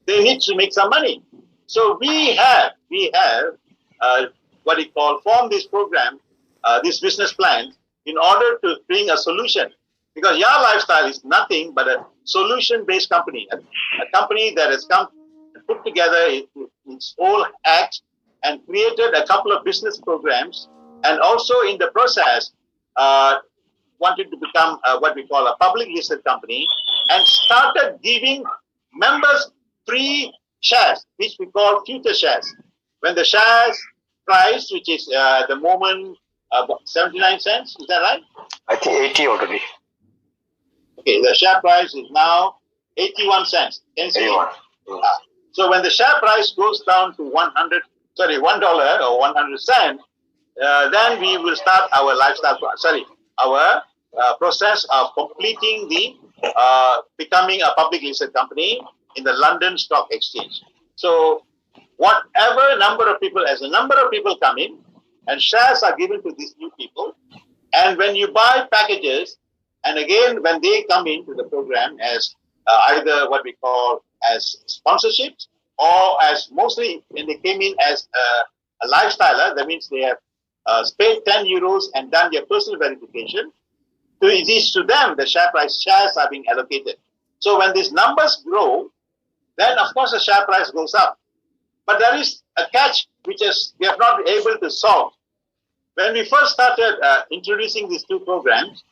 they need to make some money. So we have what we call form this program, this business plan, in order to bring a solution. Because Your Lifestyle is nothing but a solution-based company, a company that has come and put together its whole act and created a couple of business programs, and also in the process wanted to become what we call a public listed company, and started giving members free shares, which we call future shares. When the shares price, which is at the moment 79 cents, is that right? I think 80 already. Okay, the share price is now 81 cents. Can you see? 81. So when the share price goes down to $1 or 100 cents, then we will start our process of completing the becoming a public listed company in the London Stock Exchange. So whatever number of people, as a number of people come in, and shares are given to these new people, and when you buy packages, and again when they come into the program as either what we call as sponsorships, or as mostly when they came in as a lifestyler, that means they have paid 10 euros and done their personal verification. So it is to them the shares are being allocated. So when these numbers grow, then of course the share price goes up. But there is a catch which is we have not been able to solve. When we first started introducing these two programs,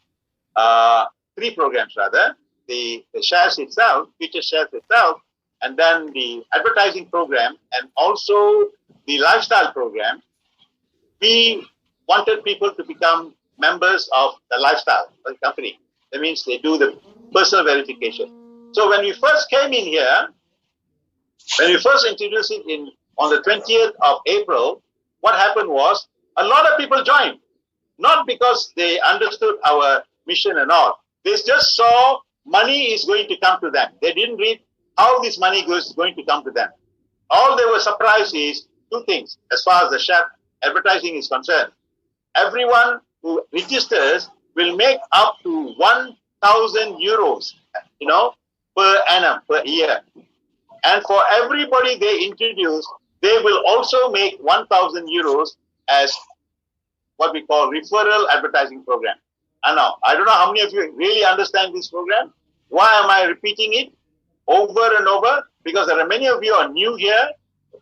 three programs rather, the shares itself, future shares itself, and then the advertising program, and also the lifestyle program, we wanted people to become members of the lifestyle company. That means they do the personal verification. So when we first came in here, when we first introduced it on the 20th of April, what happened was a lot of people joined, not because they understood our mission and all. They just saw money is going to come to them. They didn't read how this money is going to come to them. All they were surprised is two things as far as the share advertising is concerned. Everyone who registers will make up to 1,000 euros, per annum, per year. And for everybody they introduce, they will also make 1,000 euros as what we call referral advertising program. And now, I don't know how many of you really understand this program. Why am I repeating it over and over? Because there are many of you are new here.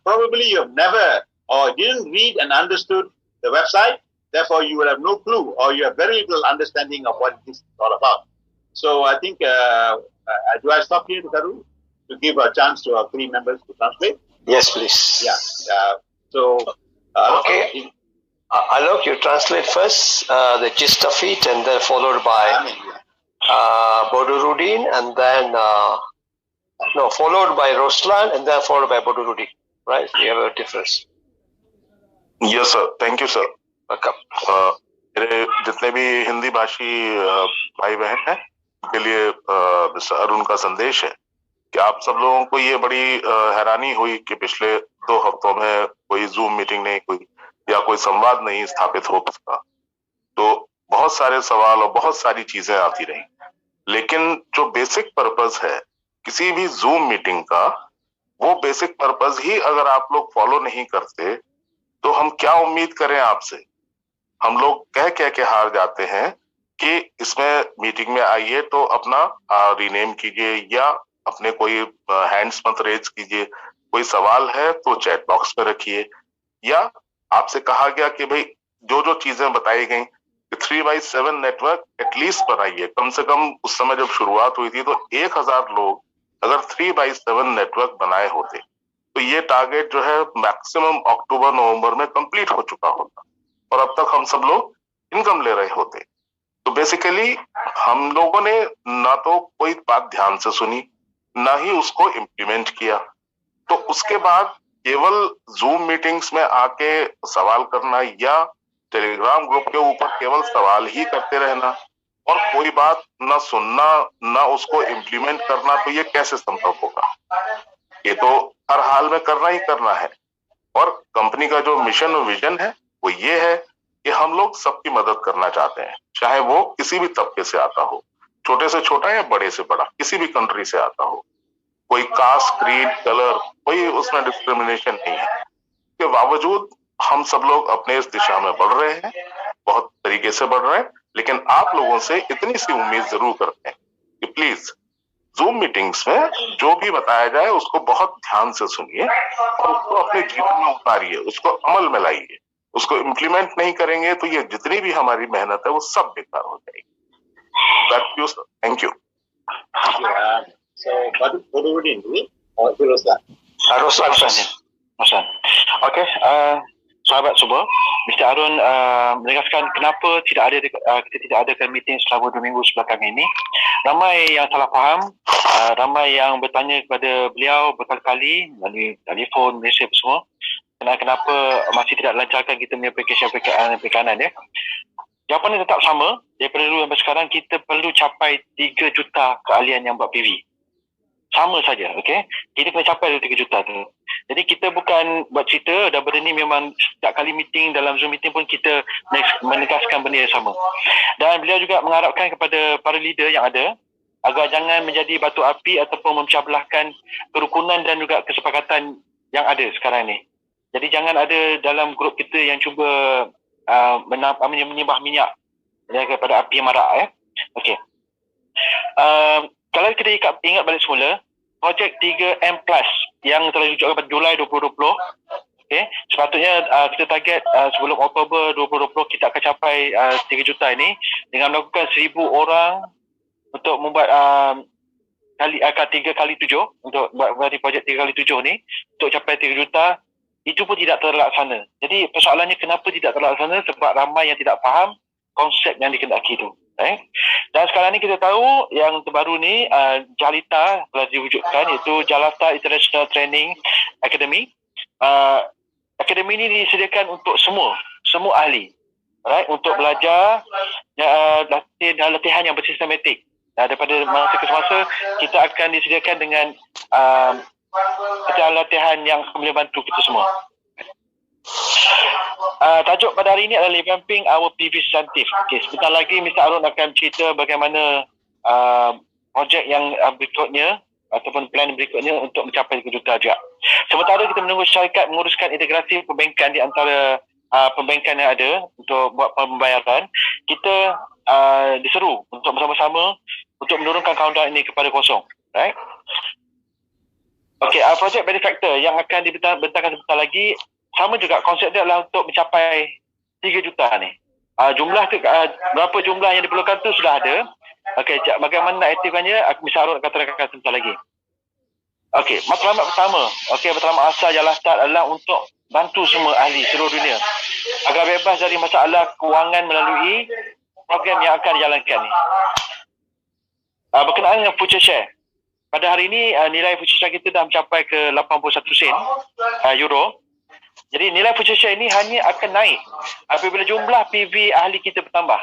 Probably you have never or didn't read and understood the website. Therefore, you will have no clue, or you have very little understanding of what this is all about. So I think, do I stop here, Arun, to give a chance to our three members to translate? Yes, please. Yeah. Okay. Alok, you translate first the gist of it, and then followed by Bodurudin, and then followed by Roslan, and then followed by Bodurudin. Right? We have a difference. Yes, sir. Thank you, sir. Welcome. मेरे जितने भी हिंदी भाषी भाई बहन हैं उनके लिए mister Arun का संदेश है कि आप सब लोगों को ये बड़ी हैरानी हुई कि पिछले 2 हफ्तों में कोई जूम मीटिंग नहीं हुई या कोई संवाद नहीं स्थापित हो सका। तो बहुत सारे सवाल और बहुत सारी चीजें आती रही, लेकिन जो बेसिक पर्पस है किसी भी जूम मीटिंग का, वो बेसिक पर्पस ही अगर आप लोग फॉलो नहीं करते तो हम क्या उम्मीद करें आपसे। हम लोग कह के हार जाते हैं कि इसमें मीटिंग में आइए तो अपना रीनेम कीजिए या अपने कोई हैंड्स मत रेज कीजिए, कोई सवाल है तो चैट बॉक्स में रखिए, या आपसे कहा गया कि भाई जो चीजें बताई गई 3x7 नेटवर्क एटलीस्ट बनाइए। कम से कम उस समय जब शुरुआत हुई थी तो 1000 लोग अगर 3x7 नेटवर्क बनाए होते तो ये टारगेट जो है मैक्सिमम अक्टूबर नवंबर में कंप्लीट हो चुका होता और अब तक हम सब लोग इनकम ले रहे होते। तो बेसिकली हम लोगों ने ना तो कोई बात ध्यान से सुनी, ना ही उसको इम्प्लीमेंट किया। तो उसके बाद केवल जूम मीटिंग्स में आके सवाल करना या टेलीग्राम ग्रुप के ऊपर केवल सवाल ही करते रहना और कोई बात ना सुनना ना उसको इम्प्लीमेंट करना, तो ये कैसे संभव होगा। ये तो हर हाल में करना ही करना है। और कंपनी का जो मिशन और विजन है वो ये है कि हम लोग सबकी मदद करना चाहते हैं, चाहे वो किसी भी तबके से आता हो, छोटे से छोटा या बड़े से बड़ा, किसी भी कंट्री से आता हो। कोई कास्ट, क्रीड, कलर, कोई उसमें डिस्क्रिमिनेशन नहीं है। के बावजूद हम सब लोग अपने इस दिशा में बढ़ रहे हैं, बहुत तरीके से बढ़ रहे हैं, लेकिन आप लोगों से इतनी सी उम्मीद जरूर करते हैं कि प्लीज जूम मीटिंग्स में जो भी बताया जाए उसको बहुत ध्यान से सुनिए और उसको अपने जीवन में उतारिए, उसको अमल में लाइए। उसको इम्प्लीमेंट नहीं करेंगे तो ये जितनी भी हमारी मेहनत है वो सब बेकार हो जाएगी। Thank you. So, what do we do? Roslan. Okay, sahabat semua, Mr. Arun menegaskan kenapa kita tidak adakan meeting selama 2 minggu sebelakang ini. Ramai yang salah faham, ramai yang bertanya kepada beliau berkali-kali melalui telefon, mesej semua, kenapa masih tidak lancarkan kita punya perikanan ya. Jawapannya tetap sama. Daripada dulu sampai sekarang kita perlu capai 3 juta keahlian yang buat PV. Sama saja, okey. Kita kena capai 3 juta tu. Jadi kita bukan buat cerita, dan benda ni memang setiap kali meeting, dalam Zoom meeting pun kita menegaskan benda yang sama. Dan beliau juga mengharapkan kepada para leader yang ada agar jangan menjadi batu api ataupun memecah belahkan kerukunan dan juga kesepakatan yang ada sekarang ni. Jadi jangan ada dalam grup kita yang cuba menyembah minyak kepada api yang marak ya. Okey. Kalau kita ingat balik semula, projek 3M Plus yang telah diwujudkan pada Julai 2020, okey, sepatutnya kita target sebelum Oktober 2020 kita akan capai 3 juta ini dengan melakukan 1000 orang untuk membuat 3x7 untuk buat projek 3x7 ni untuk capai 3 juta. Itu pun tidak terlaksana. Jadi persoalannya kenapa tidak terlaksana? Sebab ramai yang tidak faham konsep yang dikendaki itu. Dan sekarang ni kita tahu yang terbaru ni JALITA telah diwujudkan, iaitu Jalata International Training Academy. Akademi ini disediakan untuk semua ahli, untuk belajar latihan yang bersistematik. Daripada masa ke semasa kita akan disediakan dengan latihan yang boleh bantu kita semua. Tajuk pada hari ini adalah revamping our PV substantive. Okay, sebentar lagi Mr. Arun akan cerita bagaimana projek yang berikutnya ataupun plan berikutnya untuk mencapai 3 juta juga. Sementara kita menunggu syarikat menguruskan integrasi perbankan di antara perbankan yang ada untuk buat pembayaran, kita diseru untuk bersama-sama untuk menurunkan countdown ini kepada kosong. Right? Okey, projek benefactor yang akan dibentangkan sebentar lagi, sama juga konsep dia adalah untuk mencapai 3 juta ni. Jumlah tu, berapa jumlah yang diperlukan tu sudah ada. Okey, bagaimana nak aktifkannya, Mr. Arun akan terangkan sebentar lagi. Okey, matlamat pertama, matlamat asal Jalata adalah untuk bantu semua ahli seluruh dunia agar bebas dari masalah kewangan melalui program yang akan dijalankan ni. Berkenaan dengan future share, pada hari ini nilai future share kita dah mencapai ke 81 sen euro. Jadi nilai future share ini hanya akan naik apabila jumlah PV ahli kita bertambah.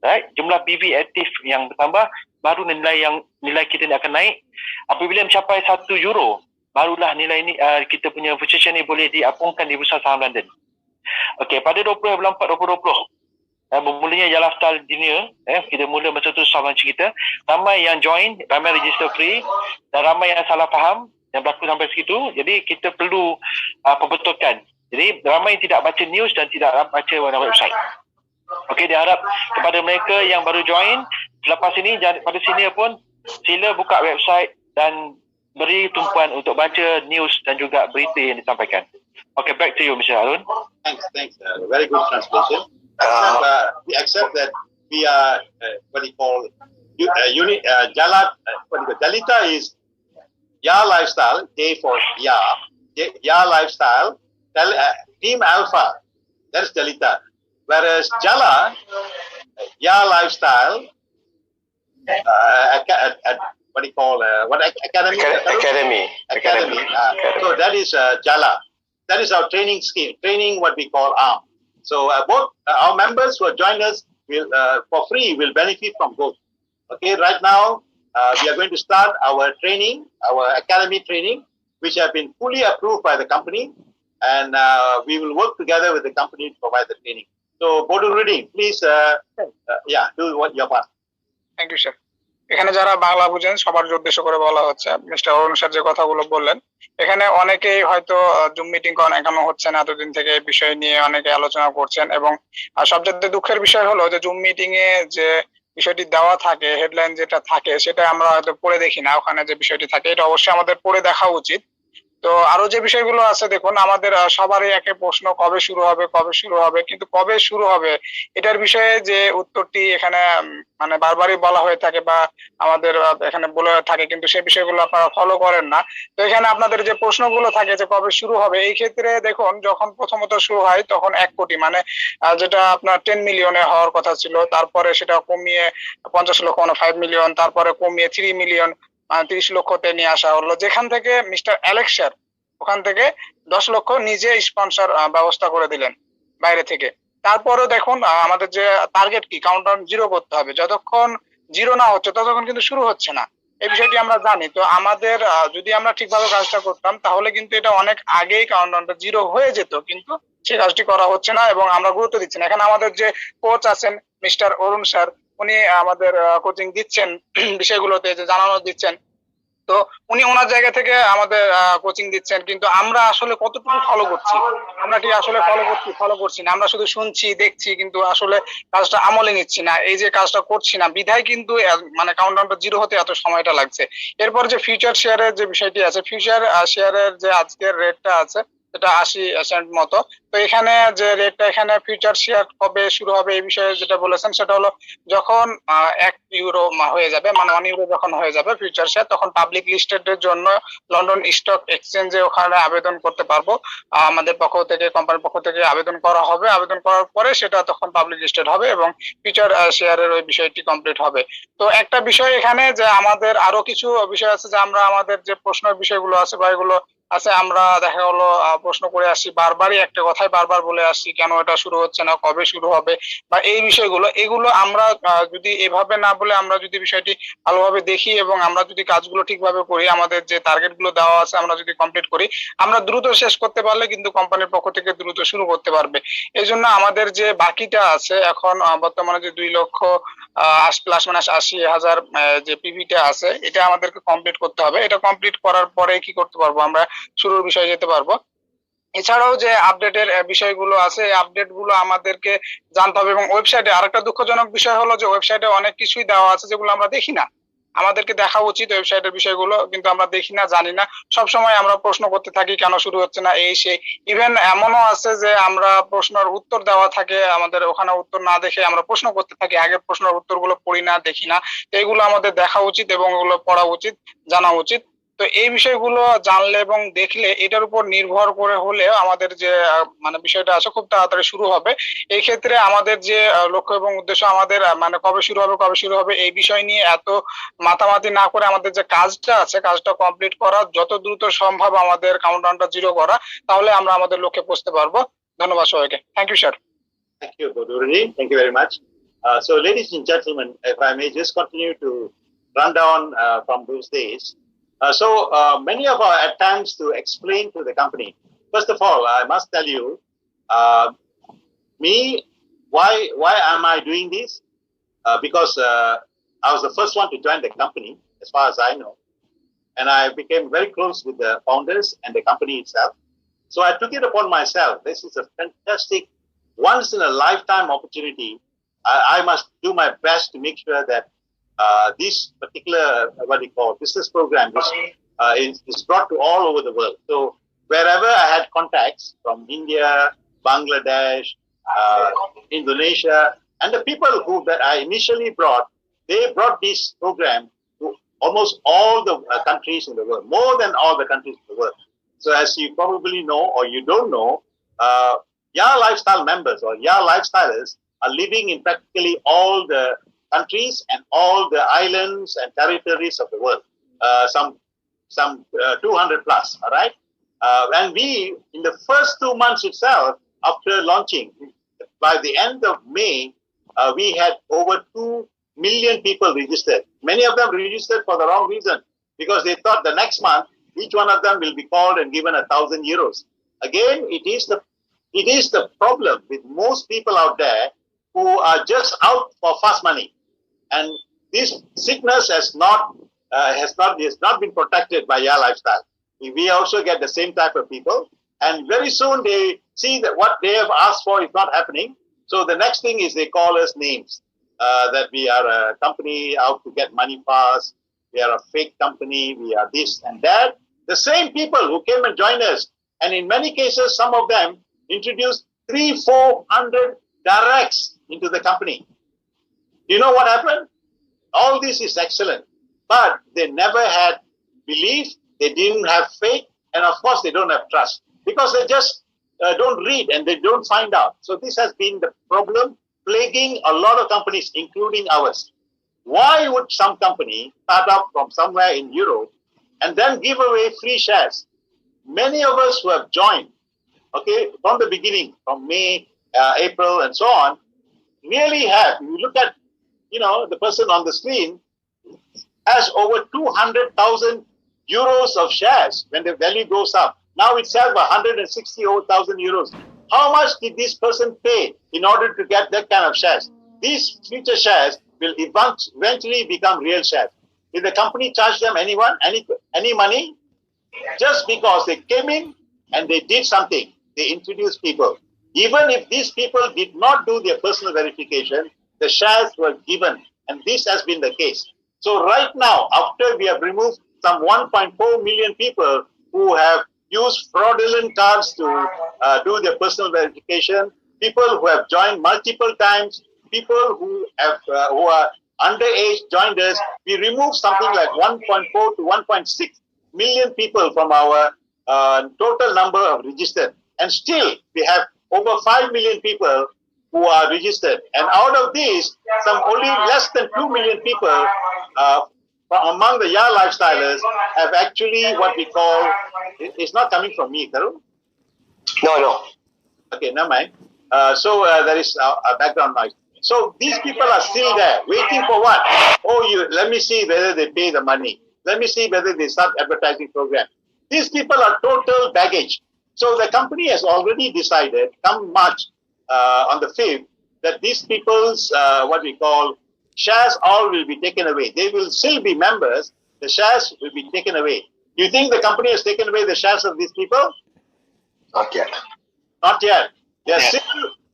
Right? Jumlah PV aktif yang bertambah, baru nilai kita ni akan naik. Apabila mencapai 1 euro, barulah nilai ni kita punya future share ni boleh diapungkan di Bursa Saham London. Okey, pada 2024-2020 bermulanya Jalata Dunia, kita mula masa tu soft launching kita. Ramai yang join, ramai register free dan ramai yang salah faham yang berlaku sampai segitu. Jadi kita perlu perbetulkan. Jadi ramai yang tidak baca news dan tidak baca website. Okey, diharap kepada mereka yang baru join selepas ini, pada sini pun sila buka website dan beri tumpuan untuk baca news dan juga berita yang disampaikan. Okay, back to you, Mr. Arun. Thanks. Very good translation. We accept that we are Jalita is Ya Lifestyle, J for Ya, Ya Lifestyle, Team Alpha, that is Jalita. Whereas Jala, Ya Lifestyle, Academy. So that is Jala. That is our training scheme, what we call ARM. So both our members who join us will for free will benefit from both. Okay, right now we are going to start our training, our academy training, which have been fully approved by the company, and we will work together with the company to provide the training. So, Bonous reading, please, do what your part. Thank you, sir. এখানে যারা বাংলা বুঝেন সবার উদ্দেশ্য করে বলা হচ্ছে। Mister অরুণ sir যে কথাগুলো বললেন, এখানে অনেকেই হয়তো জুম মিটিং এখনো হচ্ছে না, এতদিন থেকে এই বিষয় নিয়ে অনেকে আলোচনা করছেন। এবং সবচেয়ে দুঃখের বিষয় হলো যে জুম মিটিং এ যে বিষয়টি দেওয়া থাকে, হেডলাইন যেটা থাকে, সেটা আমরা হয়তো পড়ে দেখি না। ওখানে যে বিষয়টি থাকে এটা অবশ্যই আমাদের পড়ে দেখা উচিত। তো আরো যে বিষয়গুলো আছে, দেখুন আমাদের সবারই একে প্রশ্ন, কবে শুরু হবে কবে শুরু হবে, কিন্তু কবে শুরু হবে এটার বিষয়ে যে উত্তরটি এখানে মানে বারবারই বলা হয়ে থাকে বা আমাদের এখানে বলে থাকে, কিন্তু সেই বিষয়গুলো আপনারা ফলো করেন না। তো এখানে আপনাদের যে প্রশ্নগুলো থাকে যে কবে শুরু হবে, এই ক্ষেত্রে দেখুন যখন প্রথমত শুরু হয় তখন 1 কোটি মানে যেটা আপনার 10 মিলিয়নে হওয়ার কথা ছিল, তারপরে সেটা কমিয়ে 50 লক্ষ মানে 5 মিলিয়ন, তারপরে কমিয়ে 3 মিলিয়ন 30 লক্ষতে নিয়ে আসা হলো, যেখান থেকে মিস্টার অ্যালেক্সার ওখান থেকে 10 লক্ষ নিজে স্পন্সর ব্যবস্থা করে দিলেন বাইরে থেকে। তারপরেও দেখুন আমাদের যে টার্গেট কি, কাউন্টডাউন 0 করতে হবে, যতক্ষণ 0 না হচ্ছে ততক্ষণ কিন্তু শুরু হচ্ছে না। এই বিষয়টি আমরা জানি। তো আমাদের যদি আমরা ঠিকভাবে কাজটা করতাম তাহলে কিন্তু এটা অনেক আগেই কাউন্টডাউনটা 0 হয়ে যেত, কিন্তু সেই কাজটি করা হচ্ছে না এবং আমরা গুরুত্ব দিচ্ছি না। এখানে আমাদের যে কোচ আছেন মিস্টার অরুণ স্যার, উনি আমাদের কোচিং দিচ্ছেন বিষয়গুলোতে, যে জানানো দিচ্ছেন। তো উনি ওনার জায়গা থেকে আমাদের কোচিং দিচ্ছেন, কিন্তু আমরা আসলে কতটুকু ফলো করছি, আমরা কি আসলে ফলো করছি না, আমরা শুধু শুনছি দেখছি, কিন্তু আসলে কাজটা আমলে নিচ্ছি না। এই যে কাজটা করছি না বিধায় কিন্তু মানে কাউন্টডাউনটা 0 হতে এত সময়টা লাগছে। এরপর যে ফিউচার শেয়ারের যে বিষয়টি আছে, ফিউচার শেয়ারের যে আজকের রেটটা আছে সেটা 80 সেন্ট মতো। তো এখানে যে রেটটা, এখানে ফিউচার শেয়ার কবে শুরু হবে এই বিষয়ে যেটা বলেছেন সেটা হলো যখন 1 ইউরো হয়ে যাবে, মানে 1 ইউরো যখন হয়ে যাবে ফিউচার শেয়ার, তখন পাবলিক লিস্টেডের জন্য লন্ডন স্টক এক্সচেঞ্জে ওখানে আবেদন করতে পারবো। আমাদের পক্ষ থেকে, কোম্পানির পক্ষ থেকে আবেদন করা হবে। আবেদন করার পরে সেটা তখন পাবলিক লিস্টেড হবে এবং ফিউচার শেয়ারের ওই বিষয়টি কমপ্লিট হবে। তো একটা বিষয় এখানে যে আমাদের আরো কিছু বিষয় আছে, যে আমরা আমাদের যে প্রশ্নের বিষয়গুলো আছে বা এগুলো আছে, আমরা দেখা হলো প্রশ্ন করে আসি, বারবারই একটা কথাই বারবার বলে আসছি, কেন এটা শুরু হচ্ছে না, কবে শুরু হবে, বা এই বিষয়গুলো, এগুলো আমরা যদি এভাবে না বলে আমরা যদি বিষয়টি ভালোভাবে দেখি এবং আমরা যদি কাজগুলো ঠিকভাবে করি, আমাদের যে টার্গেট গুলো দেওয়া আছে আমরা যদি কমপ্লিট করি, আমরা দ্রুত শেষ করতে পারলে কিন্তু কোম্পানির পক্ষ থেকে দ্রুত শুরু করতে পারবে। এই জন্য আমাদের যে বাকিটা আছে এখন বর্তমানে যে 2 লক্ষ প্লাস মাইনাস 80,000 যে পিভিটা আছে, এটা আমাদেরকে কমপ্লিট করতে হবে। এটা কমপ্লিট করার পরে কি করতে পারবো, আমরা শুরুর বিষয়ে যেতে পারবো। এছাড়াও যে আপডেটের বিষয়গুলো আছে, এই আপডেট গুলো আমাদেরকে জানতে হবে। এবং ওয়েবসাইটে আরেকটা দুঃখজনক বিষয় হলো যে ওয়েবসাইটে অনেক কিছুই দেওয়া আছে যেগুলো আমরা দেখি না। আমাদেরকে দেখা উচিত ওয়েবসাইটের বিষয়গুলো, কিন্তু আমরা দেখি না, জানি না। সবসময় আমরা প্রশ্ন করতে থাকি কেন শুরু হচ্ছে না, এই সেই। ইভেন এমনও আছে যে আমরা প্রশ্নের উত্তর দেওয়া থাকে, আমাদের ওখানে উত্তর না দেখে আমরা প্রশ্ন করতে থাকি, আগের প্রশ্নের উত্তরগুলো পড়ি না, দেখি না। তো এগুলো আমাদের দেখা উচিত এবং এগুলো পড়া উচিত, জানা উচিত। তো এই বিষয়গুলো জানলে এবং দেখলে এটার উপর নির্ভর করে হলে আমাদের যে মানে বিষয়টা আছে খুব তাড়াতাড়ি শুরু হবে। এই ক্ষেত্রে আমাদের যে লক্ষ্য এবং উদ্দেশ্য, আমাদের মানে কবে শুরু হবে এই বিষয় নিয়ে এত মাতামাতি না করে আমাদের যে কাজটা আছে কাজটা কমপ্লিট করা, যত দ্রুত সম্ভব আমাদের কাউন্টডাউনটা 0 করা, তাহলে আমরা আমাদের লক্ষ্যে পৌঁছতে পারবো। ধন্যবাদ সবাইকে। Thank you sir. Thank you, Bodhuri. Thank you very much. So, ladies and gentlemen, if I may just continue to run down from those days. Many of our attempts to explain to the company. First of all, I must tell you, why am I doing this? Because I was the first one to join the company, as far as I know, and I became very close with the founders and the company itself. So I took it upon myself. This is a fantastic, once in a lifetime opportunity. I must do my best to make sure that this particular business program is brought to all over the world. So wherever I had contacts from India, Bangladesh, Indonesia, and the people that I initially brought, they brought this program to almost all the countries in the world, more than all the countries in the world. So as you probably know or you don't know, Ya Lifestyle members or Ya Lifestylers are living in practically all the countries and all the islands and territories of the world, some 200 plus, all right? And we, in the first 2 months itself, after launching, by the end of May, we had over 2 million people registered. Many of them registered for the wrong reason, because they thought the next month, each one of them will be called and given 1,000 euros. Again, it is the problem with most people out there who are just out for fast money. And this sickness has not been protected by Your Lifestyle. We also get the same type of people, and very soon they see that what they have asked for is not happening. So the next thing is they call us names, that we are a company out to get money fast, we are a fake company, we are this and that. The same people who came and joined us, and in many cases, some of them introduced 300-400 directs into the company. You know what happened? All this is excellent, but they never had belief, they didn't have faith, and of course they don't have trust because they just don't read and they don't find out. So this has been the problem plaguing a lot of companies, including ours. Why would some company start up from somewhere in Europe and then give away free shares? Many of us who have joined, okay, from the beginning, from May, April, and so on, really have. You look at, the person on the screen has over 200,000 euros of shares when the value goes up. Now it's sells 160,000 euros. How much did this person pay in order to get that kind of shares? These future shares will eventually become real shares. Did the company charge them any money? Just because they came in and they did something, they introduced people. Even if these people did not do their personal verification, the shares were given, and this has been the case. So right now, after we have removed some 1.4 million people who have used fraudulent cards to do their personal verification, people who have joined multiple times, people who are underage joined us, we removed something like 1.4 to 1.6 million people from our total number of registered. And still, we have over 5 million people who are registered. And out of these, only less than 2 million people among the Your Lifestylers have actually what we call, it's not coming from me, Arun? No. Okay, never mind. So there is a background noise. So these people are still there, waiting for what? Let me see whether they pay the money. Let me see whether they start advertising program. These people are total baggage. So the company has already decided, come March on the 5th, that these people's, what we call, shares all will be taken away. They will still be members. The shares will be taken away. Do you think the company has taken away the shares of these people? Not yet. Not yet. They are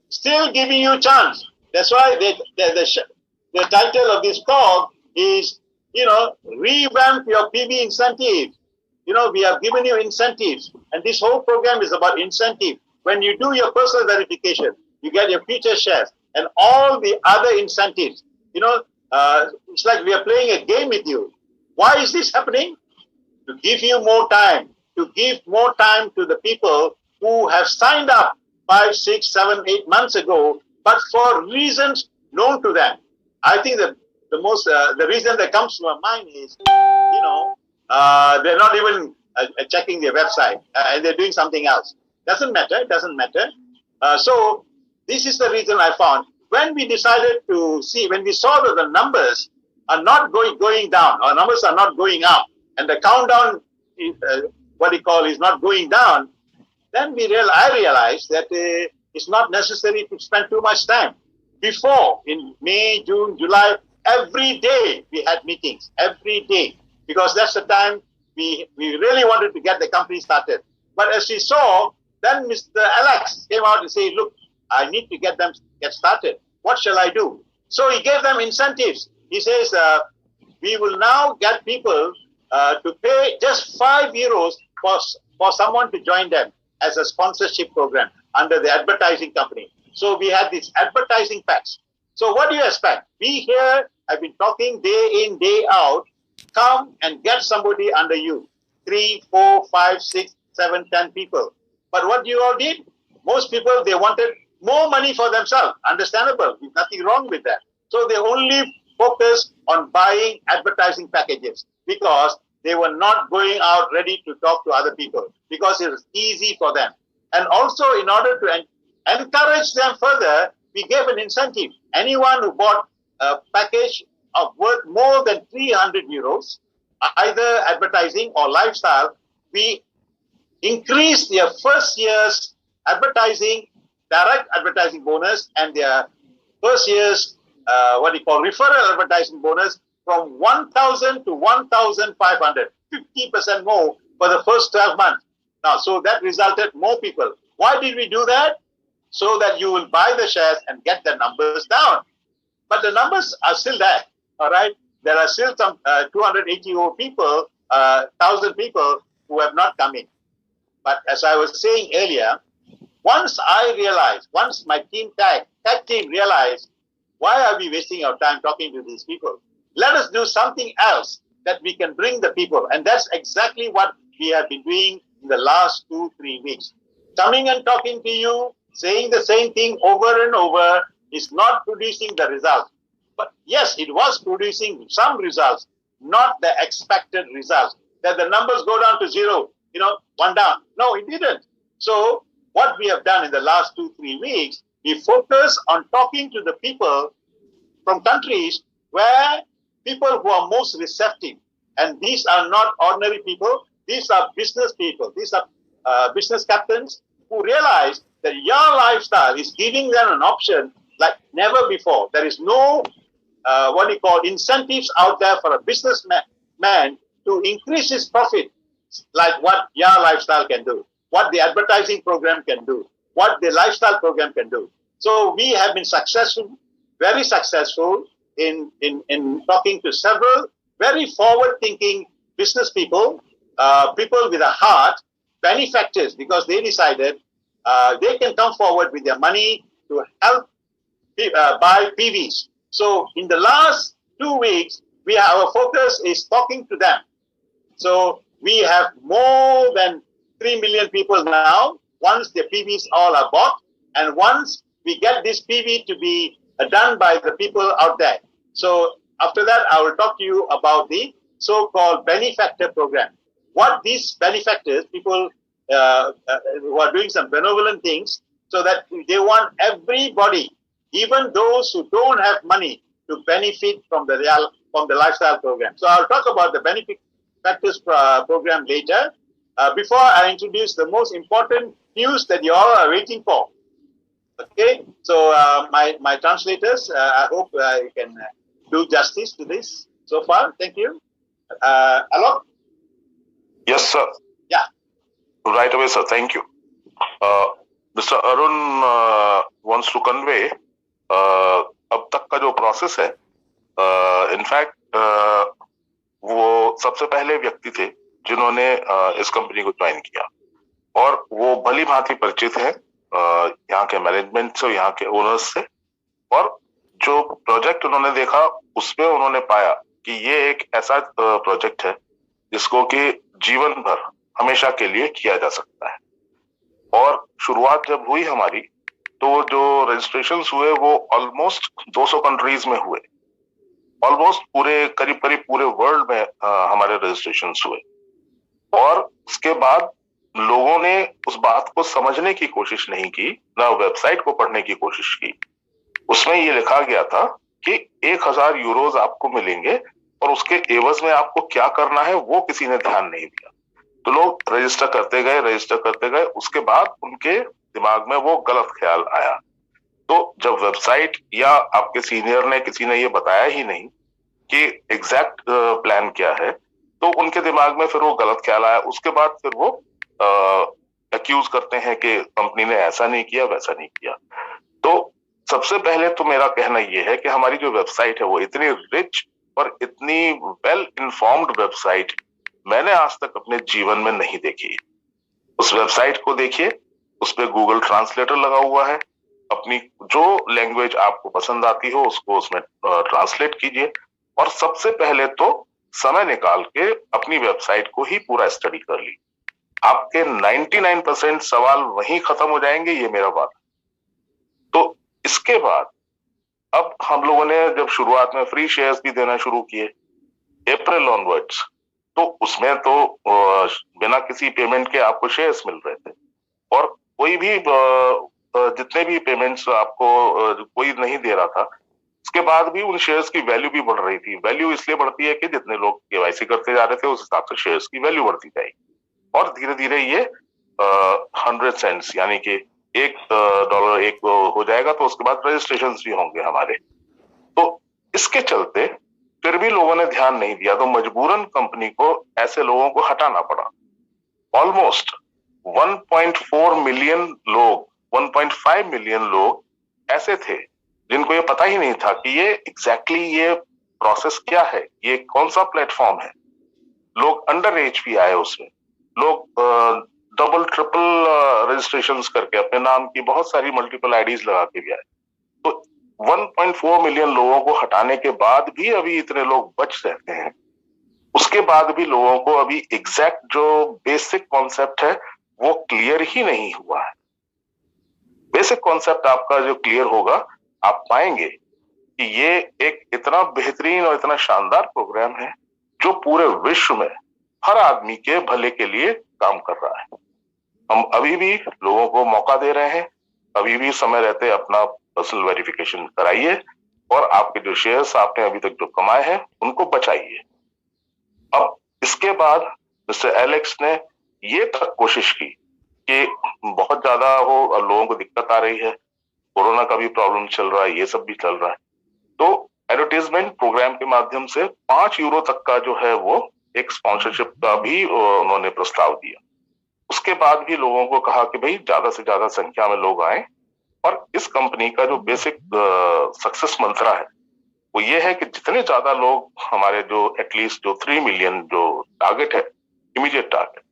still giving you a chance. That's why the title of this talk is, revamp your PB incentive. We have given you incentives, and this whole program is about incentive. When you do your personal verification, you get your future shares and all the other incentives. It's like we are playing a game with you. Why is this happening? To give you more time, to give more time to the people who have signed up 5, 6, 7, 8 months ago, but for reasons known to them. I think that the reason that comes to my mind is, they're not even checking their website and they're doing something else. Doesn't matter. It doesn't matter. So this is the reason I found. When we decided to see, when we saw that the numbers are not going down, our numbers are not going up, and the countdown, is not going down, then I realized that it's not necessary to spend too much time. Before, in May, June, July, every day we had meetings, every day, because that's the time we really wanted to get the company started. But as we saw, then Mr. Alex came out and said, look, I need to get started. What shall I do? So he gave them incentives. He says, we will now get people to pay just €5 for someone to join them as a sponsorship program under the advertising company. So we had these advertising packs. So what do you expect? We here have been talking day in, day out. Come and get somebody under you. 3, 4, 5, 6, 7, 10 people. But what you all did? Most people, they wanted more money for themselves. Understandable. There's nothing wrong with that. So they only focused on buying advertising packages because they were not going out ready to talk to other people because it was easy for them. And also, in order to encourage them further, we gave an incentive. Anyone who bought a package of worth more than €300, either advertising or lifestyle, we increased their first year's direct advertising bonus, and their first year's referral advertising bonus from 1,000 to 1,500, 50% more for the first 12 months. Now, so that resulted more people. Why did we do that? So that you will buy the shares and get the numbers down. But the numbers are still there, all right? There are still some 280 people, 1,000 people who have not come in. But as I was saying earlier, once I realized, once my tag team realized, why are we wasting our time talking to these people? Let us do something else that we can bring the people. And that's exactly what we have been doing in the last 2-3 weeks. Coming and talking to you, saying the same thing over and over is not producing the results. But yes, it was producing some results, not the expected results. That the numbers go down to 0, one down. No, it didn't. So what we have done in the last 2-3 weeks, we focus on talking to the people from countries where people who are most receptive. And these are not ordinary people. These are business people. These are business captains who realize that your lifestyle is giving them an option like never before. There is no, incentives out there for a businessman to increase his profit like what your lifestyle can do, what the advertising program can do, what the lifestyle program can do. So we have been successful, very successful in talking to several very forward-thinking business people, people with a heart, benefactors, because they decided they can come forward with their money to help buy PVs. So in the last 2 weeks, our focus is talking to them. So we have more than 3 million people now, once the PVs all are bought, and once we get this PV to be done by the people out there. So after that, I will talk to you about the so-called benefactor program. What these benefactors, people who are doing some benevolent things, so that they want everybody, even those who don't have money, to benefit from the lifestyle program. So I'll talk about the benefactors program later. Before I introduce the most important news that you all are waiting for. Okay, so my translators, I hope you can do justice to this so far. Thank you. Hello? Yes, sir. Yeah. Right away, sir. Thank you. Mr. Arun wants to convey अब तक का जो process है, in fact वो सबसे पहले व्यक्ति थे जिन्होंने इस कंपनी को ज्वाइन किया, और वो भली भांति परिचित है यहाँ के मैनेजमेंट से, यहाँ के ओनर्स से, और जो प्रोजेक्ट उन्होंने देखा उसमें उन्होंने पाया कि ये एक ऐसा प्रोजेक्ट है जिसको कि जीवन भर हमेशा के लिए किया जा सकता है। और शुरुआत जब हुई हमारी, तो जो रजिस्ट्रेशंस हुए वो ऑलमोस्ट 200 कंट्रीज में हुए, ऑलमोस्ट करीब पूरे वर्ल्ड में हमारे रजिस्ट्रेशंस हुए। और उसके बाद लोगों ने उस बात को समझने की कोशिश नहीं की, ना वेबसाइट को पढ़ने की कोशिश की। उसमें ये लिखा गया था कि 1000 यूरोज आपको मिलेंगे और उसके एवज में आपको क्या करना है वो किसी ने ध्यान नहीं दिया। तो लोग रजिस्टर करते गए, उसके बाद उनके दिमाग में वो गलत ख्याल आया। तो जब वेबसाइट या आपके सीनियर ने, किसी ने ये बताया ही नहीं कि एग्जैक्ट प्लान क्या है, तो उनके दिमाग में फिर वो गलत ख्याल आया। उसके बाद फिर वो एक्यूज करते हैं कि कंपनी ने ऐसा नहीं किया, वैसा नहीं किया। तो सबसे पहले तो मेरा कहना ये है कि हमारी जो वेबसाइट है वो इतनी रिच और इतनी वेल इन्फॉर्म्ड वेबसाइट मैंने आज तक अपने जीवन में नहीं देखी। उस वेबसाइट को देखिए, उस पे गूगल ट्रांसलेटर लगा हुआ है। अपनी जो लैंग्वेज आपको पसंद आती हो उसको उसमें ट्रांसलेट कीजिए, और सबसे पहले तो समय निकाल के अपनी वेबसाइट को ही पूरा स्टडी कर ली। आपके 99% सवाल वहीं खत्म हो जाएंगे, ये मेरा बात। तो इसके बाद अब हम लोगों ने जब शुरुआत में फ्री शेयर्स भी देना शुरू किए अप्रैल ऑनवर्ड्स, तो उसमें तो बिना किसी पेमेंट के आपको शेयर्स मिल रहे थे, और कोई भी जितने भी पेमेंट्स आपको कोई नहीं दे रहा था, उसके बाद भी उन शेयर्स की वैल्यू भी बढ़ रही थी। वैल्यू इसलिए बढ़ती है कि जितने लोग केवाईसी करते जा रहे थे उस हिसाब से शेयर्स की वैल्यू बढ़ती जाएगी, और धीरे धीरे ये 100 सेंट्स यानी कि $1 एक हो जाएगा, तो उसके बाद रजिस्ट्रेशन भी होंगे हमारे। तो इसके चलते फिर भी लोगों ने ध्यान नहीं दिया, तो मजबूरन कंपनी को ऐसे लोगों को हटाना पड़ा। ऑलमोस्ट 1.4 मिलियन लोग, 1.5 मिलियन लोग ऐसे थे जिनको ये पता ही नहीं था कि ये एग्जैक्टली ये प्रोसेस क्या है, ये कौन सा प्लेटफॉर्म है। लोग अंडर एज भी आए उसमें, लोग डबल ट्रिपल रजिस्ट्रेशंस करके अपने नाम की बहुत सारी मल्टीपल आईडीज लगा के भी आए। तो 1.4 मिलियन लोगों को हटाने के बाद भी अभी इतने लोग बच रहते हैं। उसके बाद भी लोगों को अभी एग्जैक्ट जो बेसिक कॉन्सेप्ट है वो क्लियर ही नहीं हुआ है। बेसिक कॉन्सेप्ट आपका जो क्लियर होगा, आप पाएंगे कि ये एक इतना बेहतरीन और इतना शानदार प्रोग्राम है जो पूरे विश्व में हर आदमी के भले के लिए काम कर रहा है। हम अभी भी लोगों को मौका दे रहे हैं, अभी भी समय रहते अपना पर्सनल वेरिफिकेशन कराइए और आपके जो शेयर्स आपने अभी तक जो कमाए हैं उनको बचाइए। अब इसके बाद मिस्टर एलेक्स ने ये तक कोशिश की कि बहुत ज्यादा लोगों को दिक्कत आ रही है, कोरोना का भी प्रॉब्लम चल रहा है, ये सब भी चल रहा है, तो एडवर्टाइजमेंट प्रोग्राम के माध्यम से 5 यूरो तक का जो है वो एक स्पॉन्सरशिप का भी उन्होंने प्रस्ताव दिया। उसके बाद भी लोगों को कहा कि भाई ज्यादा से ज्यादा संख्या में लोग आए, और इस कंपनी का जो बेसिक सक्सेस मंत्रा है वो ये है कि जितने ज्यादा लोग हमारे जो एटलीस्ट जो 3 मिलियन जो टारगेट है, इमीडिएट टारगेट,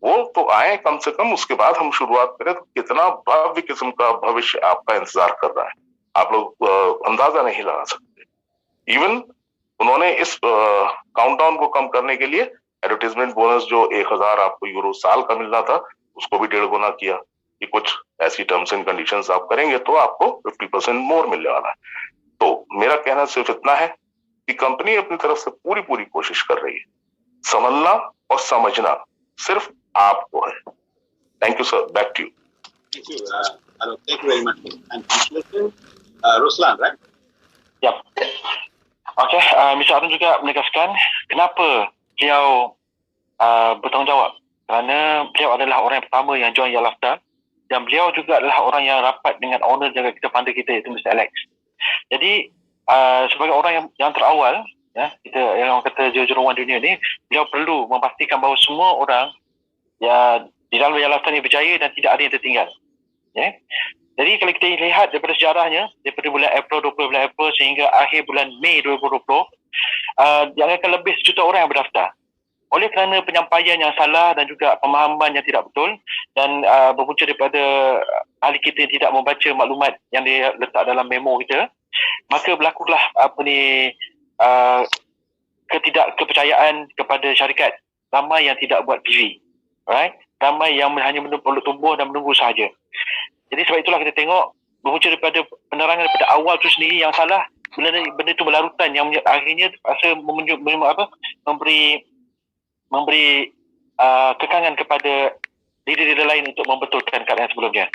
वो तो आए कम से कम, उसके बाद हम शुरुआत करें तो कितना भव्य किस्म का भविष्य आपका इंतजार कर रहा है, आप लोग अंदाजा नहीं लगा सकते। इवन उन्होंने इस काउंटडाउन को कम करने के लिए एडवर्टाइजमेंट बोनस जो 1000 आपको यूरो साल का मिलना था उसको भी 1.5 गुना किया कि कुछ ऐसी टर्म्स एंड कंडीशंस आप करेंगे तो आपको 50% मोर मिलने वाला है। तो मेरा कहना सिर्फ इतना है कि कंपनी अपनी तरफ से पूरी कोशिश कर रही है, समझना और समझना सिर्फ आपको है। Thank you sir, back to you. Thank you, Arun. Thank you very much. And Ruslan, right? Yap. Okey, Mr. Arun juga menegaskan kenapa beliau bertanggungjawab, kerana beliau adalah orang yang pertama yang join LAKHAN dan beliau juga adalah orang yang rapat dengan owner jaga kita founder kita iaitu Mr. Alex. Jadi sebagai orang yang terawal, ya, kita yang orang kata jurujuruan dunia ni, beliau perlu memastikan bahawa semua orang ya di dalam LAKHAN ni berjaya dan tidak ada yang tertinggal. Ya. Jadi kalau kita lihat daripada sejarahnya, daripada bulan April 20 bulan April sehingga akhir bulan Mei 2020, dianggarkan lebih 1 juta orang yang berdaftar. Oleh kerana penyampaian yang salah dan juga pemahaman yang tidak betul dan berpunca daripada ahli kita yang tidak membaca maklumat yang dia letak dalam memo kita, maka berlakulah ketidakkepercayaan kepada syarikat. Ramai yang tidak buat PV, right? Ramai yang hanya menunggu tumbuh dan menunggu sahaja. Jadi sebab itulah kita tengok berpunca daripada penerangan daripada awal tu sendiri yang salah, benda itu berlarutan yang akhirnya rasa memberi kekangan kepada leader-leader lain untuk membetulkan keadaan sebelumnya.